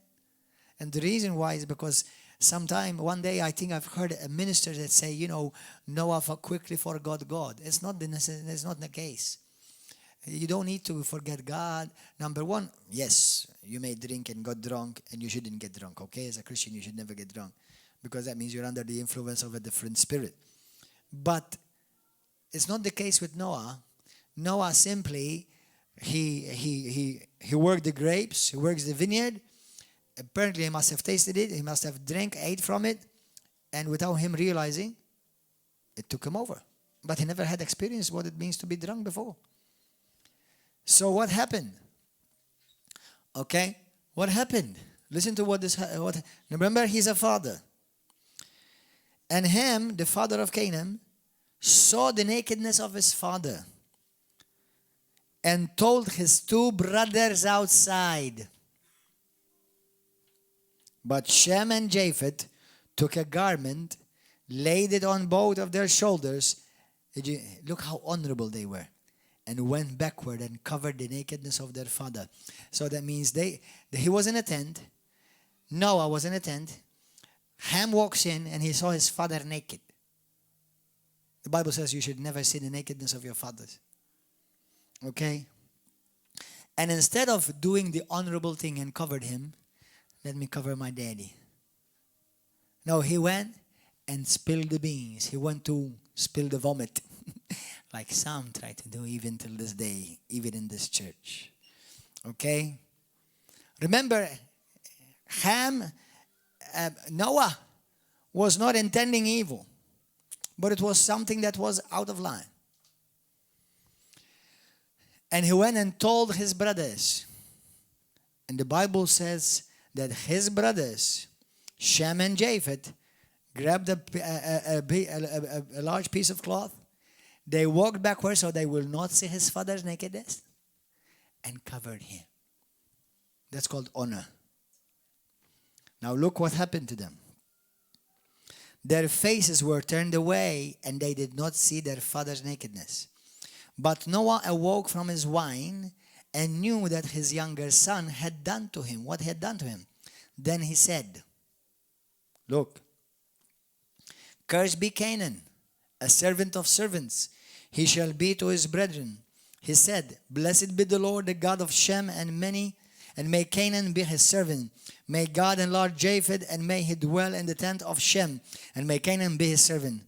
And the reason why is because Sometime, one day, I think I've heard a minister that say, you know, Noah quickly forgot God. It's not the case. You don't need to forget God. Number one, yes, you may drink and got drunk, and you shouldn't get drunk, okay? As a Christian, you should never get drunk, because that means you're under the influence of a different spirit. But it's not the case with Noah. Noah simply, he worked the grapes, he works the vineyard. Apparently, he must have tasted it, he must have drank, ate from it, and without him realizing, it took him over. But he never had experienced what it means to be drunk before. So what happened? Okay, what happened? Listen to what remember, he's a father. And Ham, the father of Canaan, saw the nakedness of his father and told his two brothers outside. But Shem and Japheth took a garment, laid it on both of their shoulders. Look how honorable they were. And went backward and covered the nakedness of their father. So that means he was in a tent. Noah was in a tent. Ham walks in and he saw his father naked. The Bible says you should never see the nakedness of your fathers. Okay? And instead of doing the honorable thing and covered him, let me cover my daddy. No, he went and spilled the beans. He went to spill the vomit. Like some try to do even till this day, even in this church. Okay? Remember, Noah was not intending evil, but it was something that was out of line. And he went and told his brothers. And the Bible says that his brothers, Shem and Japheth, grabbed a large piece of cloth. They walked backwards so they will not see his father's nakedness, and covered him. That's called honor. Now look what happened to them. Their faces were turned away, and they did not see their father's nakedness. But Noah awoke from his wine and knew that his younger son had done to him what he had done to him. Then he said, look, cursed be Canaan, a servant of servants. He shall be to his brethren. He said, blessed be the Lord, the God of Shem and may Canaan be his servant. May God enlarge Japheth, and may he dwell in the tent of Shem, and may Canaan be his servant.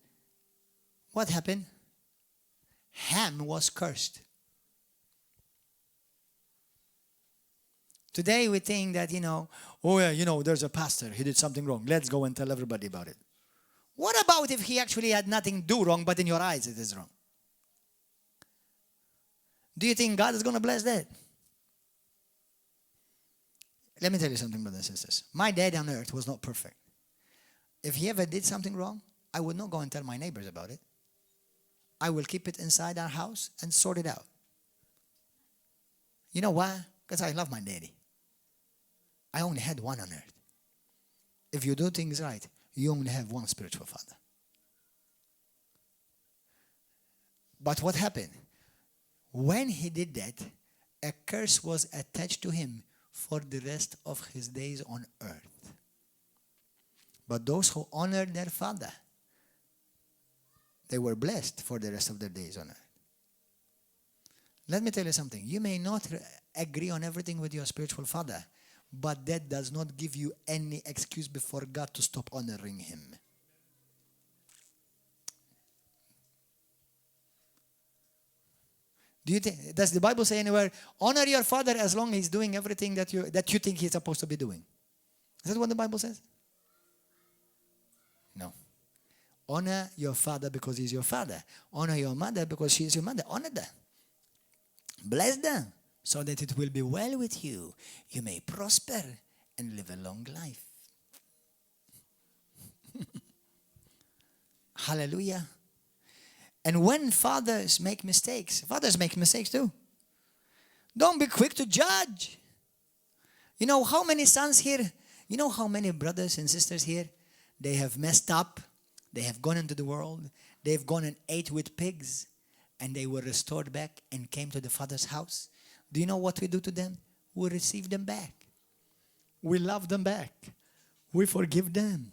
What happened? Ham was cursed. Today we think that, there's a pastor, he did something wrong. Let's go and tell everybody about it. What about if he actually had nothing to do wrong, but in your eyes it is wrong? Do you think God is going to bless that? Let me tell you something, brothers and sisters. My dad on earth was not perfect. If he ever did something wrong, I would not go and tell my neighbors about it. I will keep it inside our house and sort it out. You know why? Because I love my daddy. I only had one on earth. If you do things right, you only have one spiritual father. But what happened? When he did that, a curse was attached to him for the rest of his days on earth. But those who honored their father, they were blessed for the rest of their days on earth. Let me tell you something. You may not agree on everything with your spiritual father, but that does not give you any excuse before God to stop honoring him. Do you think, does the Bible say anywhere, honor your father as long as he's doing everything that you think he's supposed to be doing? Is that what the Bible says? No. Honor your father because he's your father. Honor your mother because she is your mother. Honor them. Bless them so that it will be well with you. You may prosper and live a long life. Hallelujah. And when fathers make mistakes too. Don't be quick to judge. You know how many sons here, you know how many brothers and sisters here, they have messed up, they have gone into the world, they've gone and ate with pigs, and they were restored back and came to the Father's house. Do you know what we do to them? We receive them back. We love them back. We forgive them.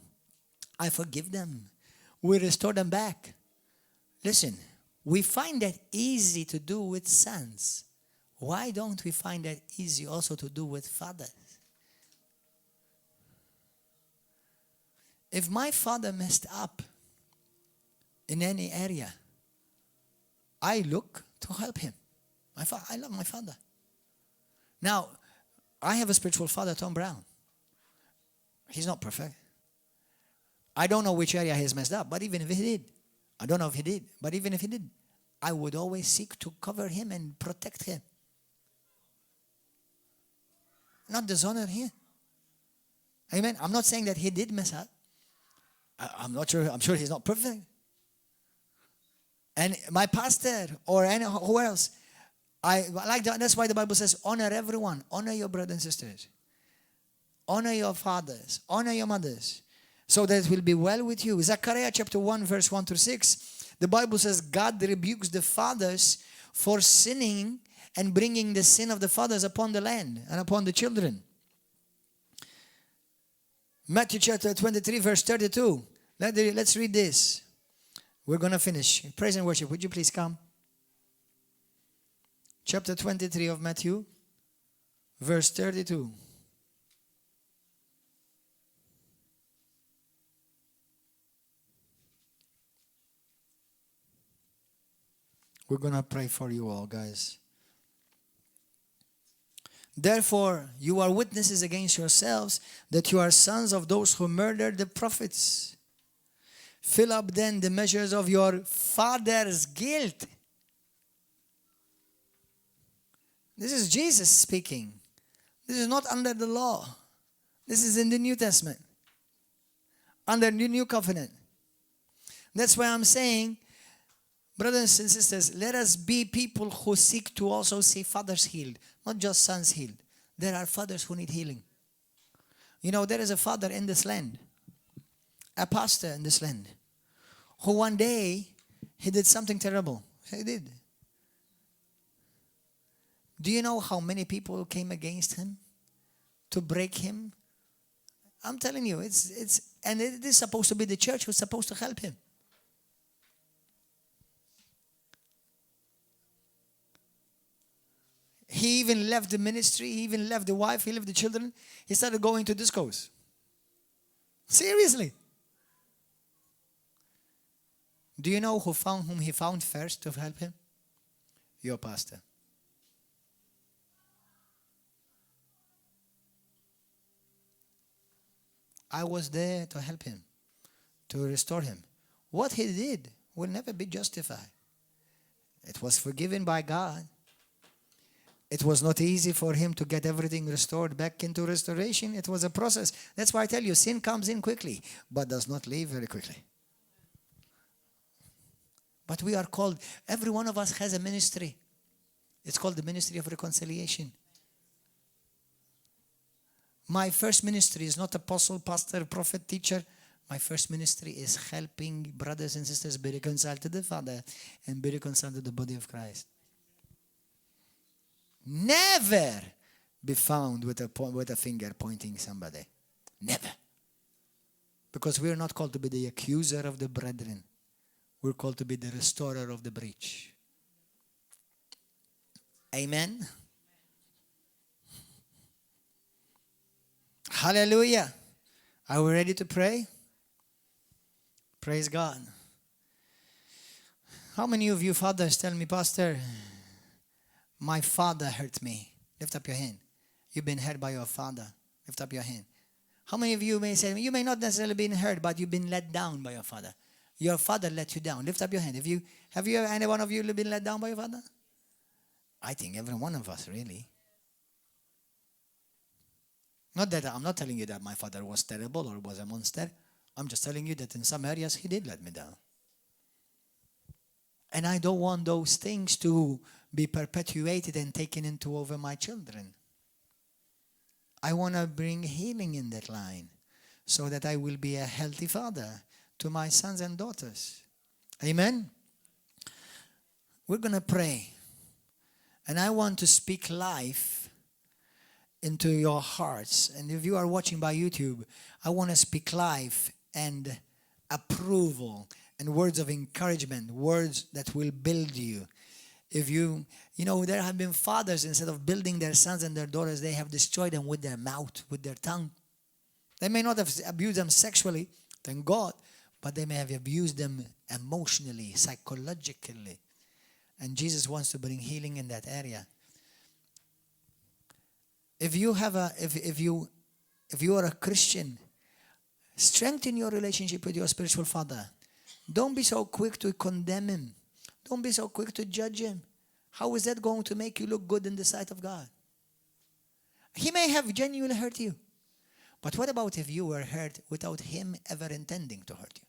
I forgive them. We restore them back. Listen, we find that easy to do with sons. Why don't we find that easy also to do with fathers? If my father messed up in any area, I look to help him. I love my father. Now, I have a spiritual father, Tom Brown. He's not perfect. I don't know which area he's messed up, but even if he did, I don't know if he did, but even if he did, I would always seek to cover him and protect him. Not dishonor him. Amen. I'm not saying that he did mess up. I'm not sure. I'm sure he's not perfect. And my pastor or any who else, I like that. That's why the Bible says, honor everyone. Honor your brothers and sisters. Honor your fathers. Honor your mothers. So that it will be well with you. Zechariah chapter 1 verse 1 to 6. The Bible says God rebukes the fathers for sinning and bringing the sin of the fathers upon the land and upon the children. Matthew chapter 23 verse 32. Let's read this. We're going to finish. Praise and worship. Would you please come? Chapter 23 of Matthew, verse 32. We're going to pray for you all, guys. Therefore, you are witnesses against yourselves that you are sons of those who murdered the prophets. Fill up then the measures of your father's guilt. This is Jesus speaking. This is not under the law. This is in the New Testament. Under the New Covenant. That's why I'm saying, brothers and sisters, let us be people who seek to also see fathers healed, not just sons healed. There are fathers who need healing. You know, there is a father in this land, a pastor in this land, who one day, he did something terrible. He did. Do you know how many people came against him to break him? I'm telling you, and it is supposed to be the church who's supposed to help him. He even left the ministry, he even left the wife, he left the children. He started going to discos. Seriously. Do you know whom he found first to help him? Your pastor. I was there to help him, to restore him. What he did will never be justified. It was forgiven by God. It was not easy for him to get everything restored back into restoration. It was a process. That's why I tell you, sin comes in quickly, but does not leave very quickly. But we are called, every one of us has a ministry. It's called the ministry of reconciliation. My first ministry is not apostle, pastor, prophet, teacher. My first ministry is helping brothers and sisters be reconciled to the Father and be reconciled to the body of Christ. Never be found with a finger pointing somebody. Never. Because we're not called to be the accuser of the brethren. We're called to be the restorer of the breach. Amen. Hallelujah. Are we ready to pray? Praise God. How many of you fathers tell me, Pastor, my father hurt me? Lift up your hand. You've been hurt by your father. Lift up your hand. How many of you may say, you may not necessarily been hurt, but you've been let down by your father. Your father let you down. Lift up your hand. Have you any one of you been let down by your father? I think every one of us, really. Not that I'm not telling you that my father was terrible or was a monster. I'm just telling you that in some areas he did let me down. And I don't want those things to be perpetuated and taken into over my children. I want to bring healing in that line so that I will be a healthy father to my sons and daughters. Amen? We're going to pray. And I want to speak life into your hearts. And if you are watching by YouTube, I want to speak life and approval and words of encouragement, words that will build you. If you know, there have been fathers, instead of building their sons and their daughters, they have destroyed them with their mouth, with their tongue. They may not have abused them sexually, thank God, but they may have abused them emotionally, psychologically. And Jesus wants to bring healing in that area. If you are a Christian, strengthen your relationship with your spiritual father. Don't be so quick to condemn him. Don't be so quick to judge him. How is that going to make you look good in the sight of God? He may have genuinely hurt you. But what about if you were hurt without him ever intending to hurt you?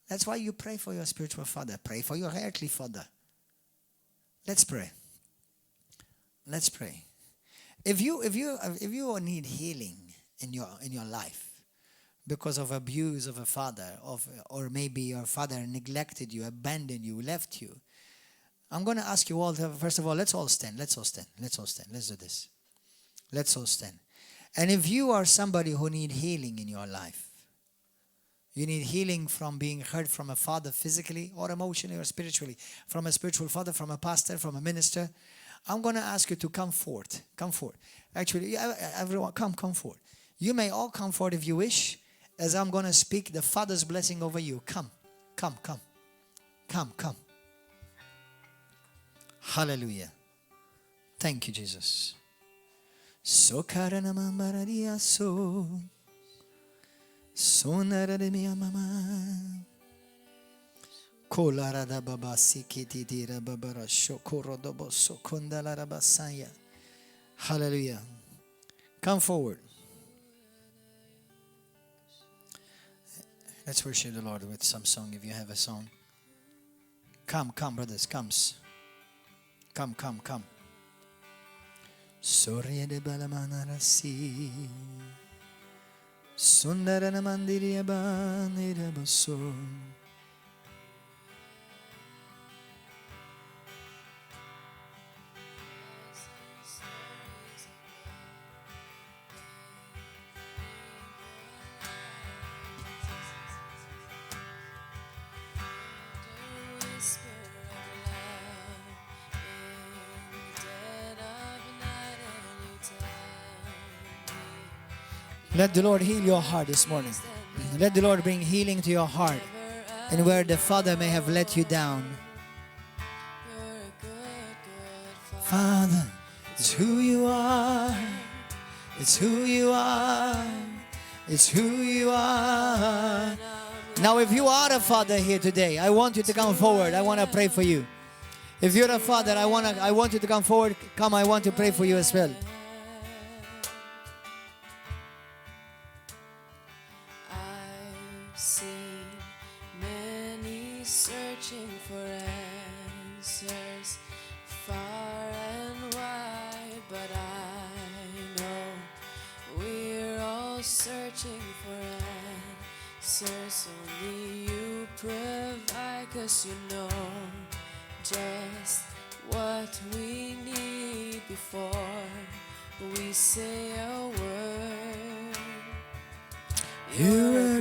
That's why you pray for your spiritual father. Pray for your earthly father. Let's pray. Let's pray. If you need healing in your life because of abuse of a father, or maybe your father neglected you, abandoned you, left you, I'm going to ask you all to, first of all, let's all stand. Let's do this. Let's all stand. And if you are somebody who need healing in your life, you need healing from being hurt from a father physically or emotionally or spiritually, from a spiritual father, from a pastor, from a minister, I'm going to ask you to come forward. Come forward. Actually, everyone, come forward. You may all come forward if you wish, as I'm going to speak the Father's blessing over you. Come. Hallelujah. Thank you, Jesus. So karana mamaradia so sonara mi mama kolara da baba sikiti dira babara shokoro dobo sokondala rabasaya. Hallelujah. Come forward. Let's worship the Lord with some song if you have a song. Come, brothers, come. Sorry de balamana rasi Sundarana mandiri abanira baso. Let the Lord heal your heart this morning. Let the Lord bring healing to your heart. And where the Father may have let you down. Father, it's who you are. It's who you are. It's who you are. Now if you are a father here today, I want you to come forward. I want to pray for you. If you're a father, I want you to come forward. Come, I want to pray for you as well. Only you provide, 'cause you know just what we need before we say a word. You're a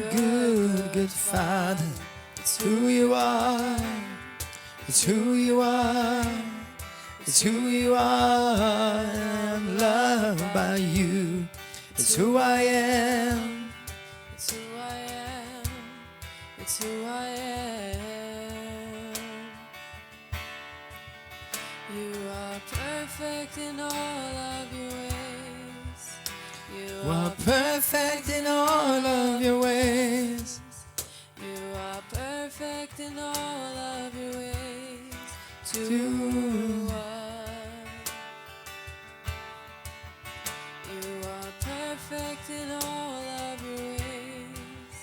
good Father. It's who you are. It's who you are. It's who you are. I'm loved by you. It's who I am. It's who I am. You are perfect in all of your ways. You are perfect in all of your ways. You are perfect in all of your ways. To us. You are perfect in all of your ways.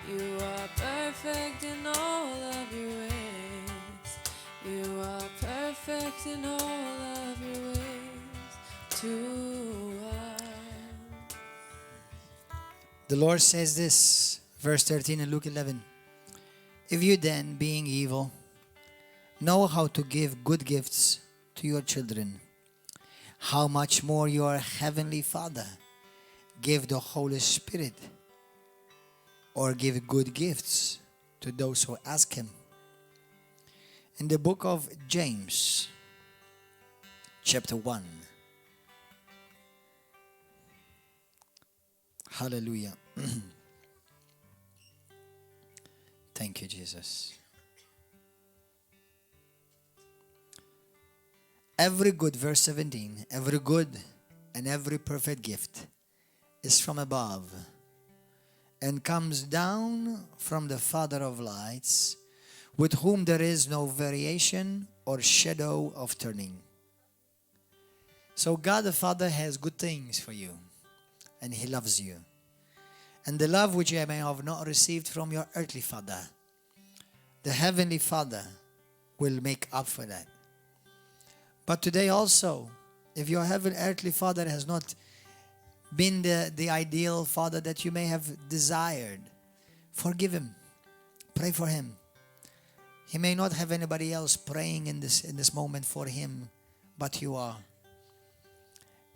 You are perfect in all of your ways. You are perfect in all of your ways to us. The Lord says this, verse 13 in Luke 11. If you then, being evil, know how to give good gifts to your children, how much more your heavenly Father give the Holy Spirit or give good gifts to those who ask him. In the book of James, chapter 1. Hallelujah. Thank you, Jesus. Every good, verse 17, every good and every perfect gift is from above and comes down from the Father of lights, with whom there is no variation or shadow of turning. So God the Father has good things for you, and he loves you. And the love which you may have not received from your earthly father, the heavenly Father will make up for that. But today also, if your earthly father has not been the ideal father that you may have desired, forgive him. Pray for him. He may not have anybody else praying in this moment for him, but you are.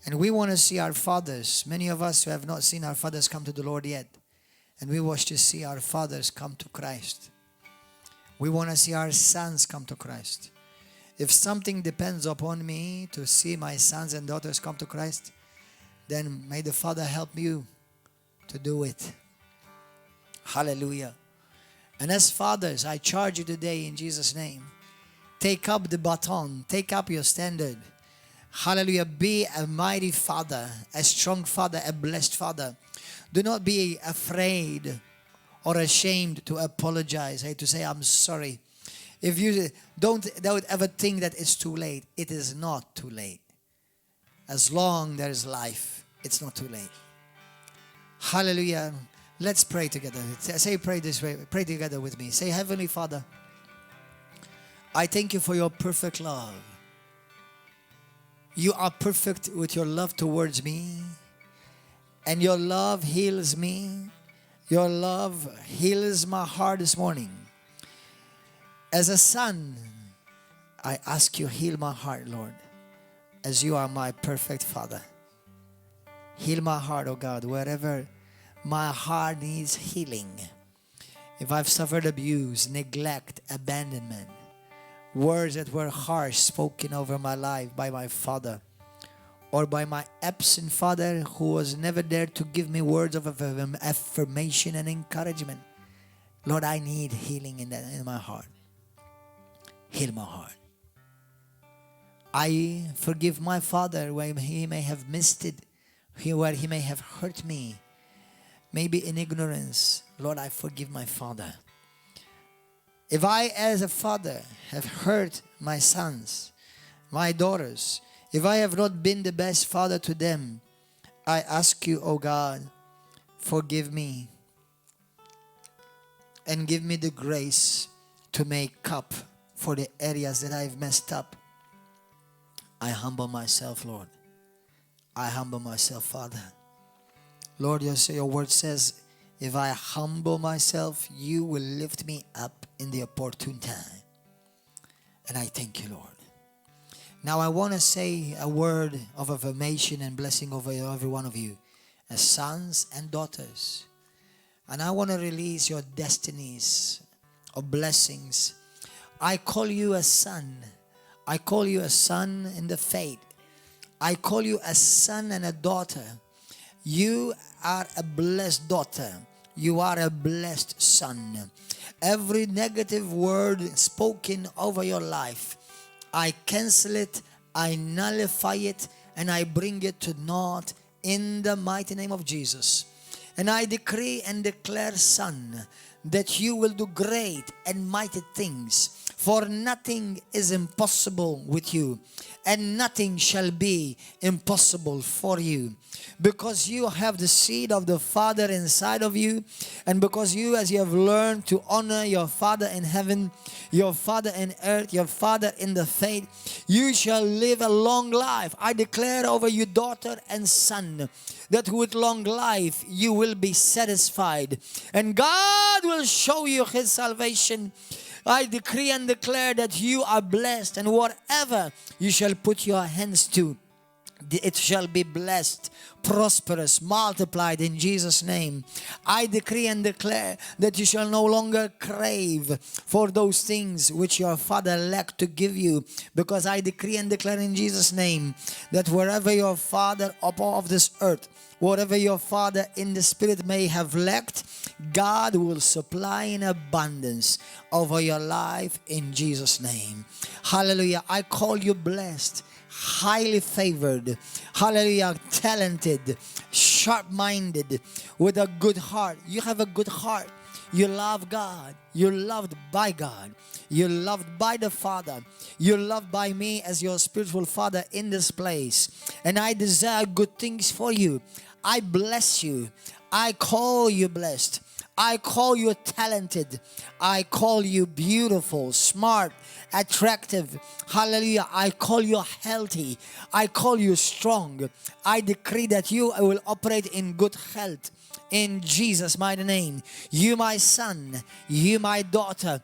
And we want to see our fathers. Many of us who have not seen our fathers come to the Lord yet. And we wish to see our fathers come to Christ. We want to see our sons come to Christ. If something depends upon me to see my sons and daughters come to Christ, then may the Father help you to do it. Hallelujah. And as fathers, I charge you today in Jesus' name. Take up the baton. Take up your standard. Hallelujah. Be a mighty father, a strong father, a blessed father. Do not be afraid or ashamed to apologize, to say, I'm sorry. If you don't ever think that it's too late, it is not too late. As long there is life, it's not too late. Hallelujah. Let's pray together. Say, pray this way. Pray together with me. Say, Heavenly Father, I thank you for your perfect love. You are perfect with your love towards me. And your love heals me. Your love heals my heart this morning. As a son, I ask you, heal my heart, Lord, as you are my perfect Father. Heal my heart, oh God, wherever my heart needs healing. If I've suffered abuse, neglect, abandonment, words that were harsh spoken over my life by my father, or by my absent father who was never there to give me words of affirmation and encouragement. Lord, I need healing in my heart. Heal my heart. I forgive my father where he may have missed it, where he may have hurt me, maybe in ignorance. Lord, I forgive my father. If I, as a father, have hurt my sons, my daughters, if I have not been the best father to them, I ask you, oh God, forgive me and give me the grace to make up for the areas that I've messed up. I humble myself, Lord. I humble myself, Father. Lord, your word says, if I humble myself, you will lift me up in the opportune time. And I thank you, Lord. Now I want to say a word of affirmation and blessing over every one of you as sons and daughters. And I want to release your destinies of blessings. I call you a son. I call you a son in the faith. I call you a son and a daughter. You are a blessed daughter. You are a blessed son. Every negative word spoken over your life, I cancel it, I nullify it, and I bring it to naught in the mighty name of Jesus. And I decree and declare, son, that you will do great and mighty things, for nothing is impossible with you, and nothing shall be impossible for you. Because you have the seed of the Father inside of you, and because you, as you have learned to honor your Father in heaven, your Father in earth, your Father in the faith, you shall live a long life. I declare over you, daughter and son, that with long life you will be satisfied, and God will show you His salvation. I decree and declare that you are blessed, and whatever you shall put your hands to, It shall be blessed, prosperous, multiplied in Jesus' name. I decree and declare that you shall no longer crave for those things which your father lacked to give you, because I decree and declare in Jesus' name that wherever your father of this earth, whatever your father in the spirit may have lacked, God will supply in abundance over your life in Jesus' name. Hallelujah. I call you blessed, highly favored, hallelujah, talented, sharp-minded, with a good heart. You have a good heart. You love God. You're loved by God. You're loved by the Father. You're loved by me as your spiritual father in this place. And I desire good things for you. I bless you. I call you blessed. I call you talented. I call you beautiful, smart, attractive. Hallelujah. I call you healthy. I call you strong. I decree that you will operate in good health in Jesus' mighty name. You, my son, you, my daughter,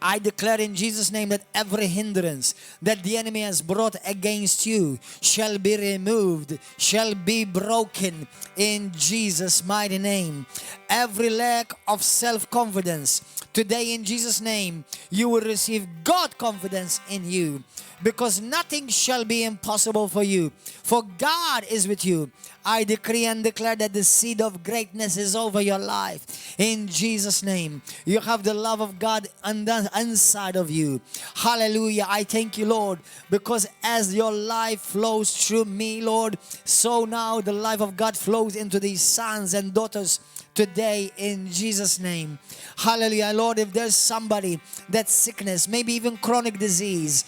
I declare in Jesus' name that every hindrance that the enemy has brought against you shall be removed, shall be broken in Jesus' mighty name. Every lack of self-confidence, today in Jesus' name, you will receive God confidence in you, because nothing shall be impossible for you, for God is with you. I decree and declare that the seed of greatness is over your life in Jesus' name. You have the love of God inside of you. Hallelujah. I thank you, Lord, because as your life flows through me, Lord, so now the life of God flows into these sons and daughters today in Jesus' name. Hallelujah. Lord, if there's somebody that's sickness, maybe even chronic disease,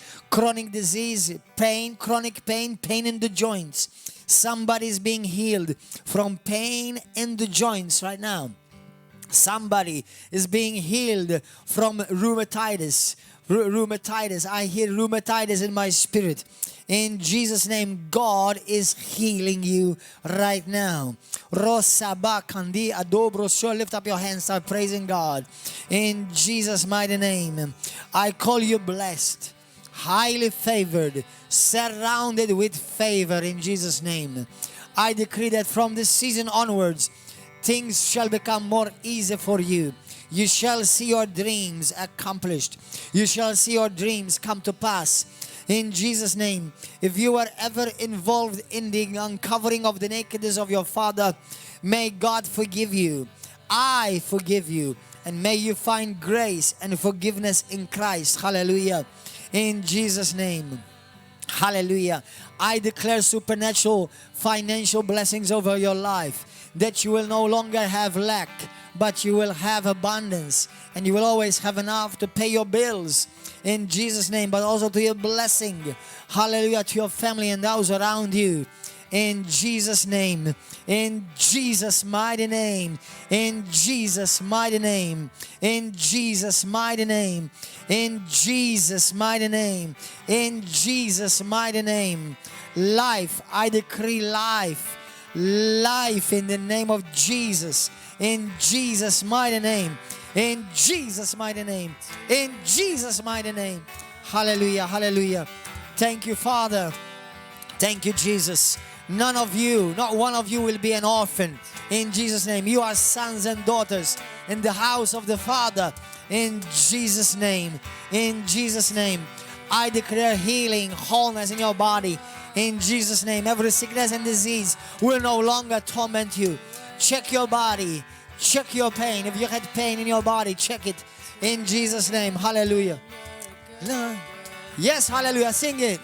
pain, chronic pain, pain in the joints, somebody's being healed from pain in the joints right now. Somebody is being healed from rheumatitis. I hear rheumatitis in my spirit. In Jesus' name, God is healing you right now. Lift up your hands, start praising God. In Jesus' mighty name, I call you blessed, highly favored, surrounded with favor in Jesus' name. I decree that from this season onwards, things shall become more easy for you. You shall see your dreams accomplished. You shall see your dreams come to pass. In Jesus' name, if you were ever involved in the uncovering of the nakedness of your father, may God forgive you. I forgive you. And may you find grace and forgiveness in Christ. Hallelujah. In Jesus' name. Hallelujah. I declare supernatural financial blessings over your life, that you will no longer have lack, but you will have abundance, and you will always have enough to pay your bills in Jesus' name, but also to your blessing. Hallelujah. To your family and those around you. In Jesus' name, in Jesus' mighty name, in Jesus' mighty name, in Jesus' mighty name, in Jesus' mighty name, in Jesus' mighty name. Life, I decree life, life in the name of Jesus, in Jesus' mighty name, in Jesus' mighty name, in Jesus' mighty name. Hallelujah, hallelujah. Thank you, Father. Thank you, Jesus. None of you, not one of you will be an orphan in Jesus' name. You are sons and daughters in the house of the Father in Jesus' name. In Jesus' name, I declare healing, wholeness in your body in Jesus' name. Every sickness and disease will no longer torment you. Check your body, check your pain. If you had pain in your body, check it in Jesus' name. Hallelujah. Yes, hallelujah. Sing it.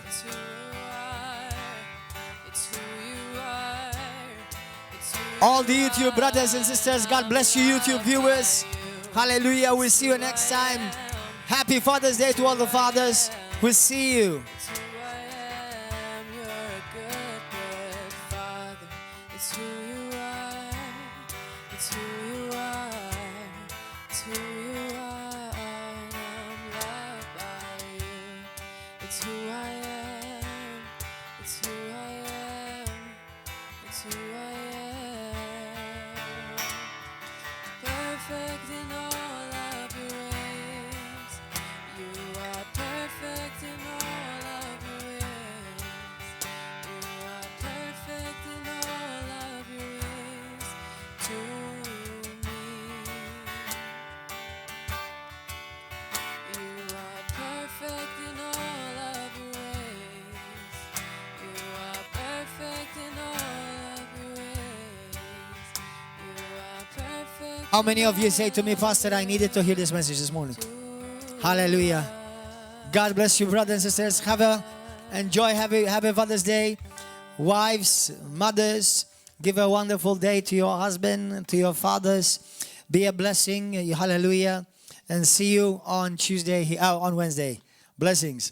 All the YouTube brothers and sisters, God bless you, YouTube viewers. Hallelujah. We'll see you next time. Happy Father's Day to all the fathers. We'll see you. Perfect in all of your ways. You are perfect in all of How many of you say to me, Pastor, I needed to hear this message this morning? Hallelujah. God bless you, brothers and sisters. Have a Father's Day. Wives, mothers, give a wonderful day to your husband, to your fathers. Be a blessing. Hallelujah. And see you on Wednesday. Blessings.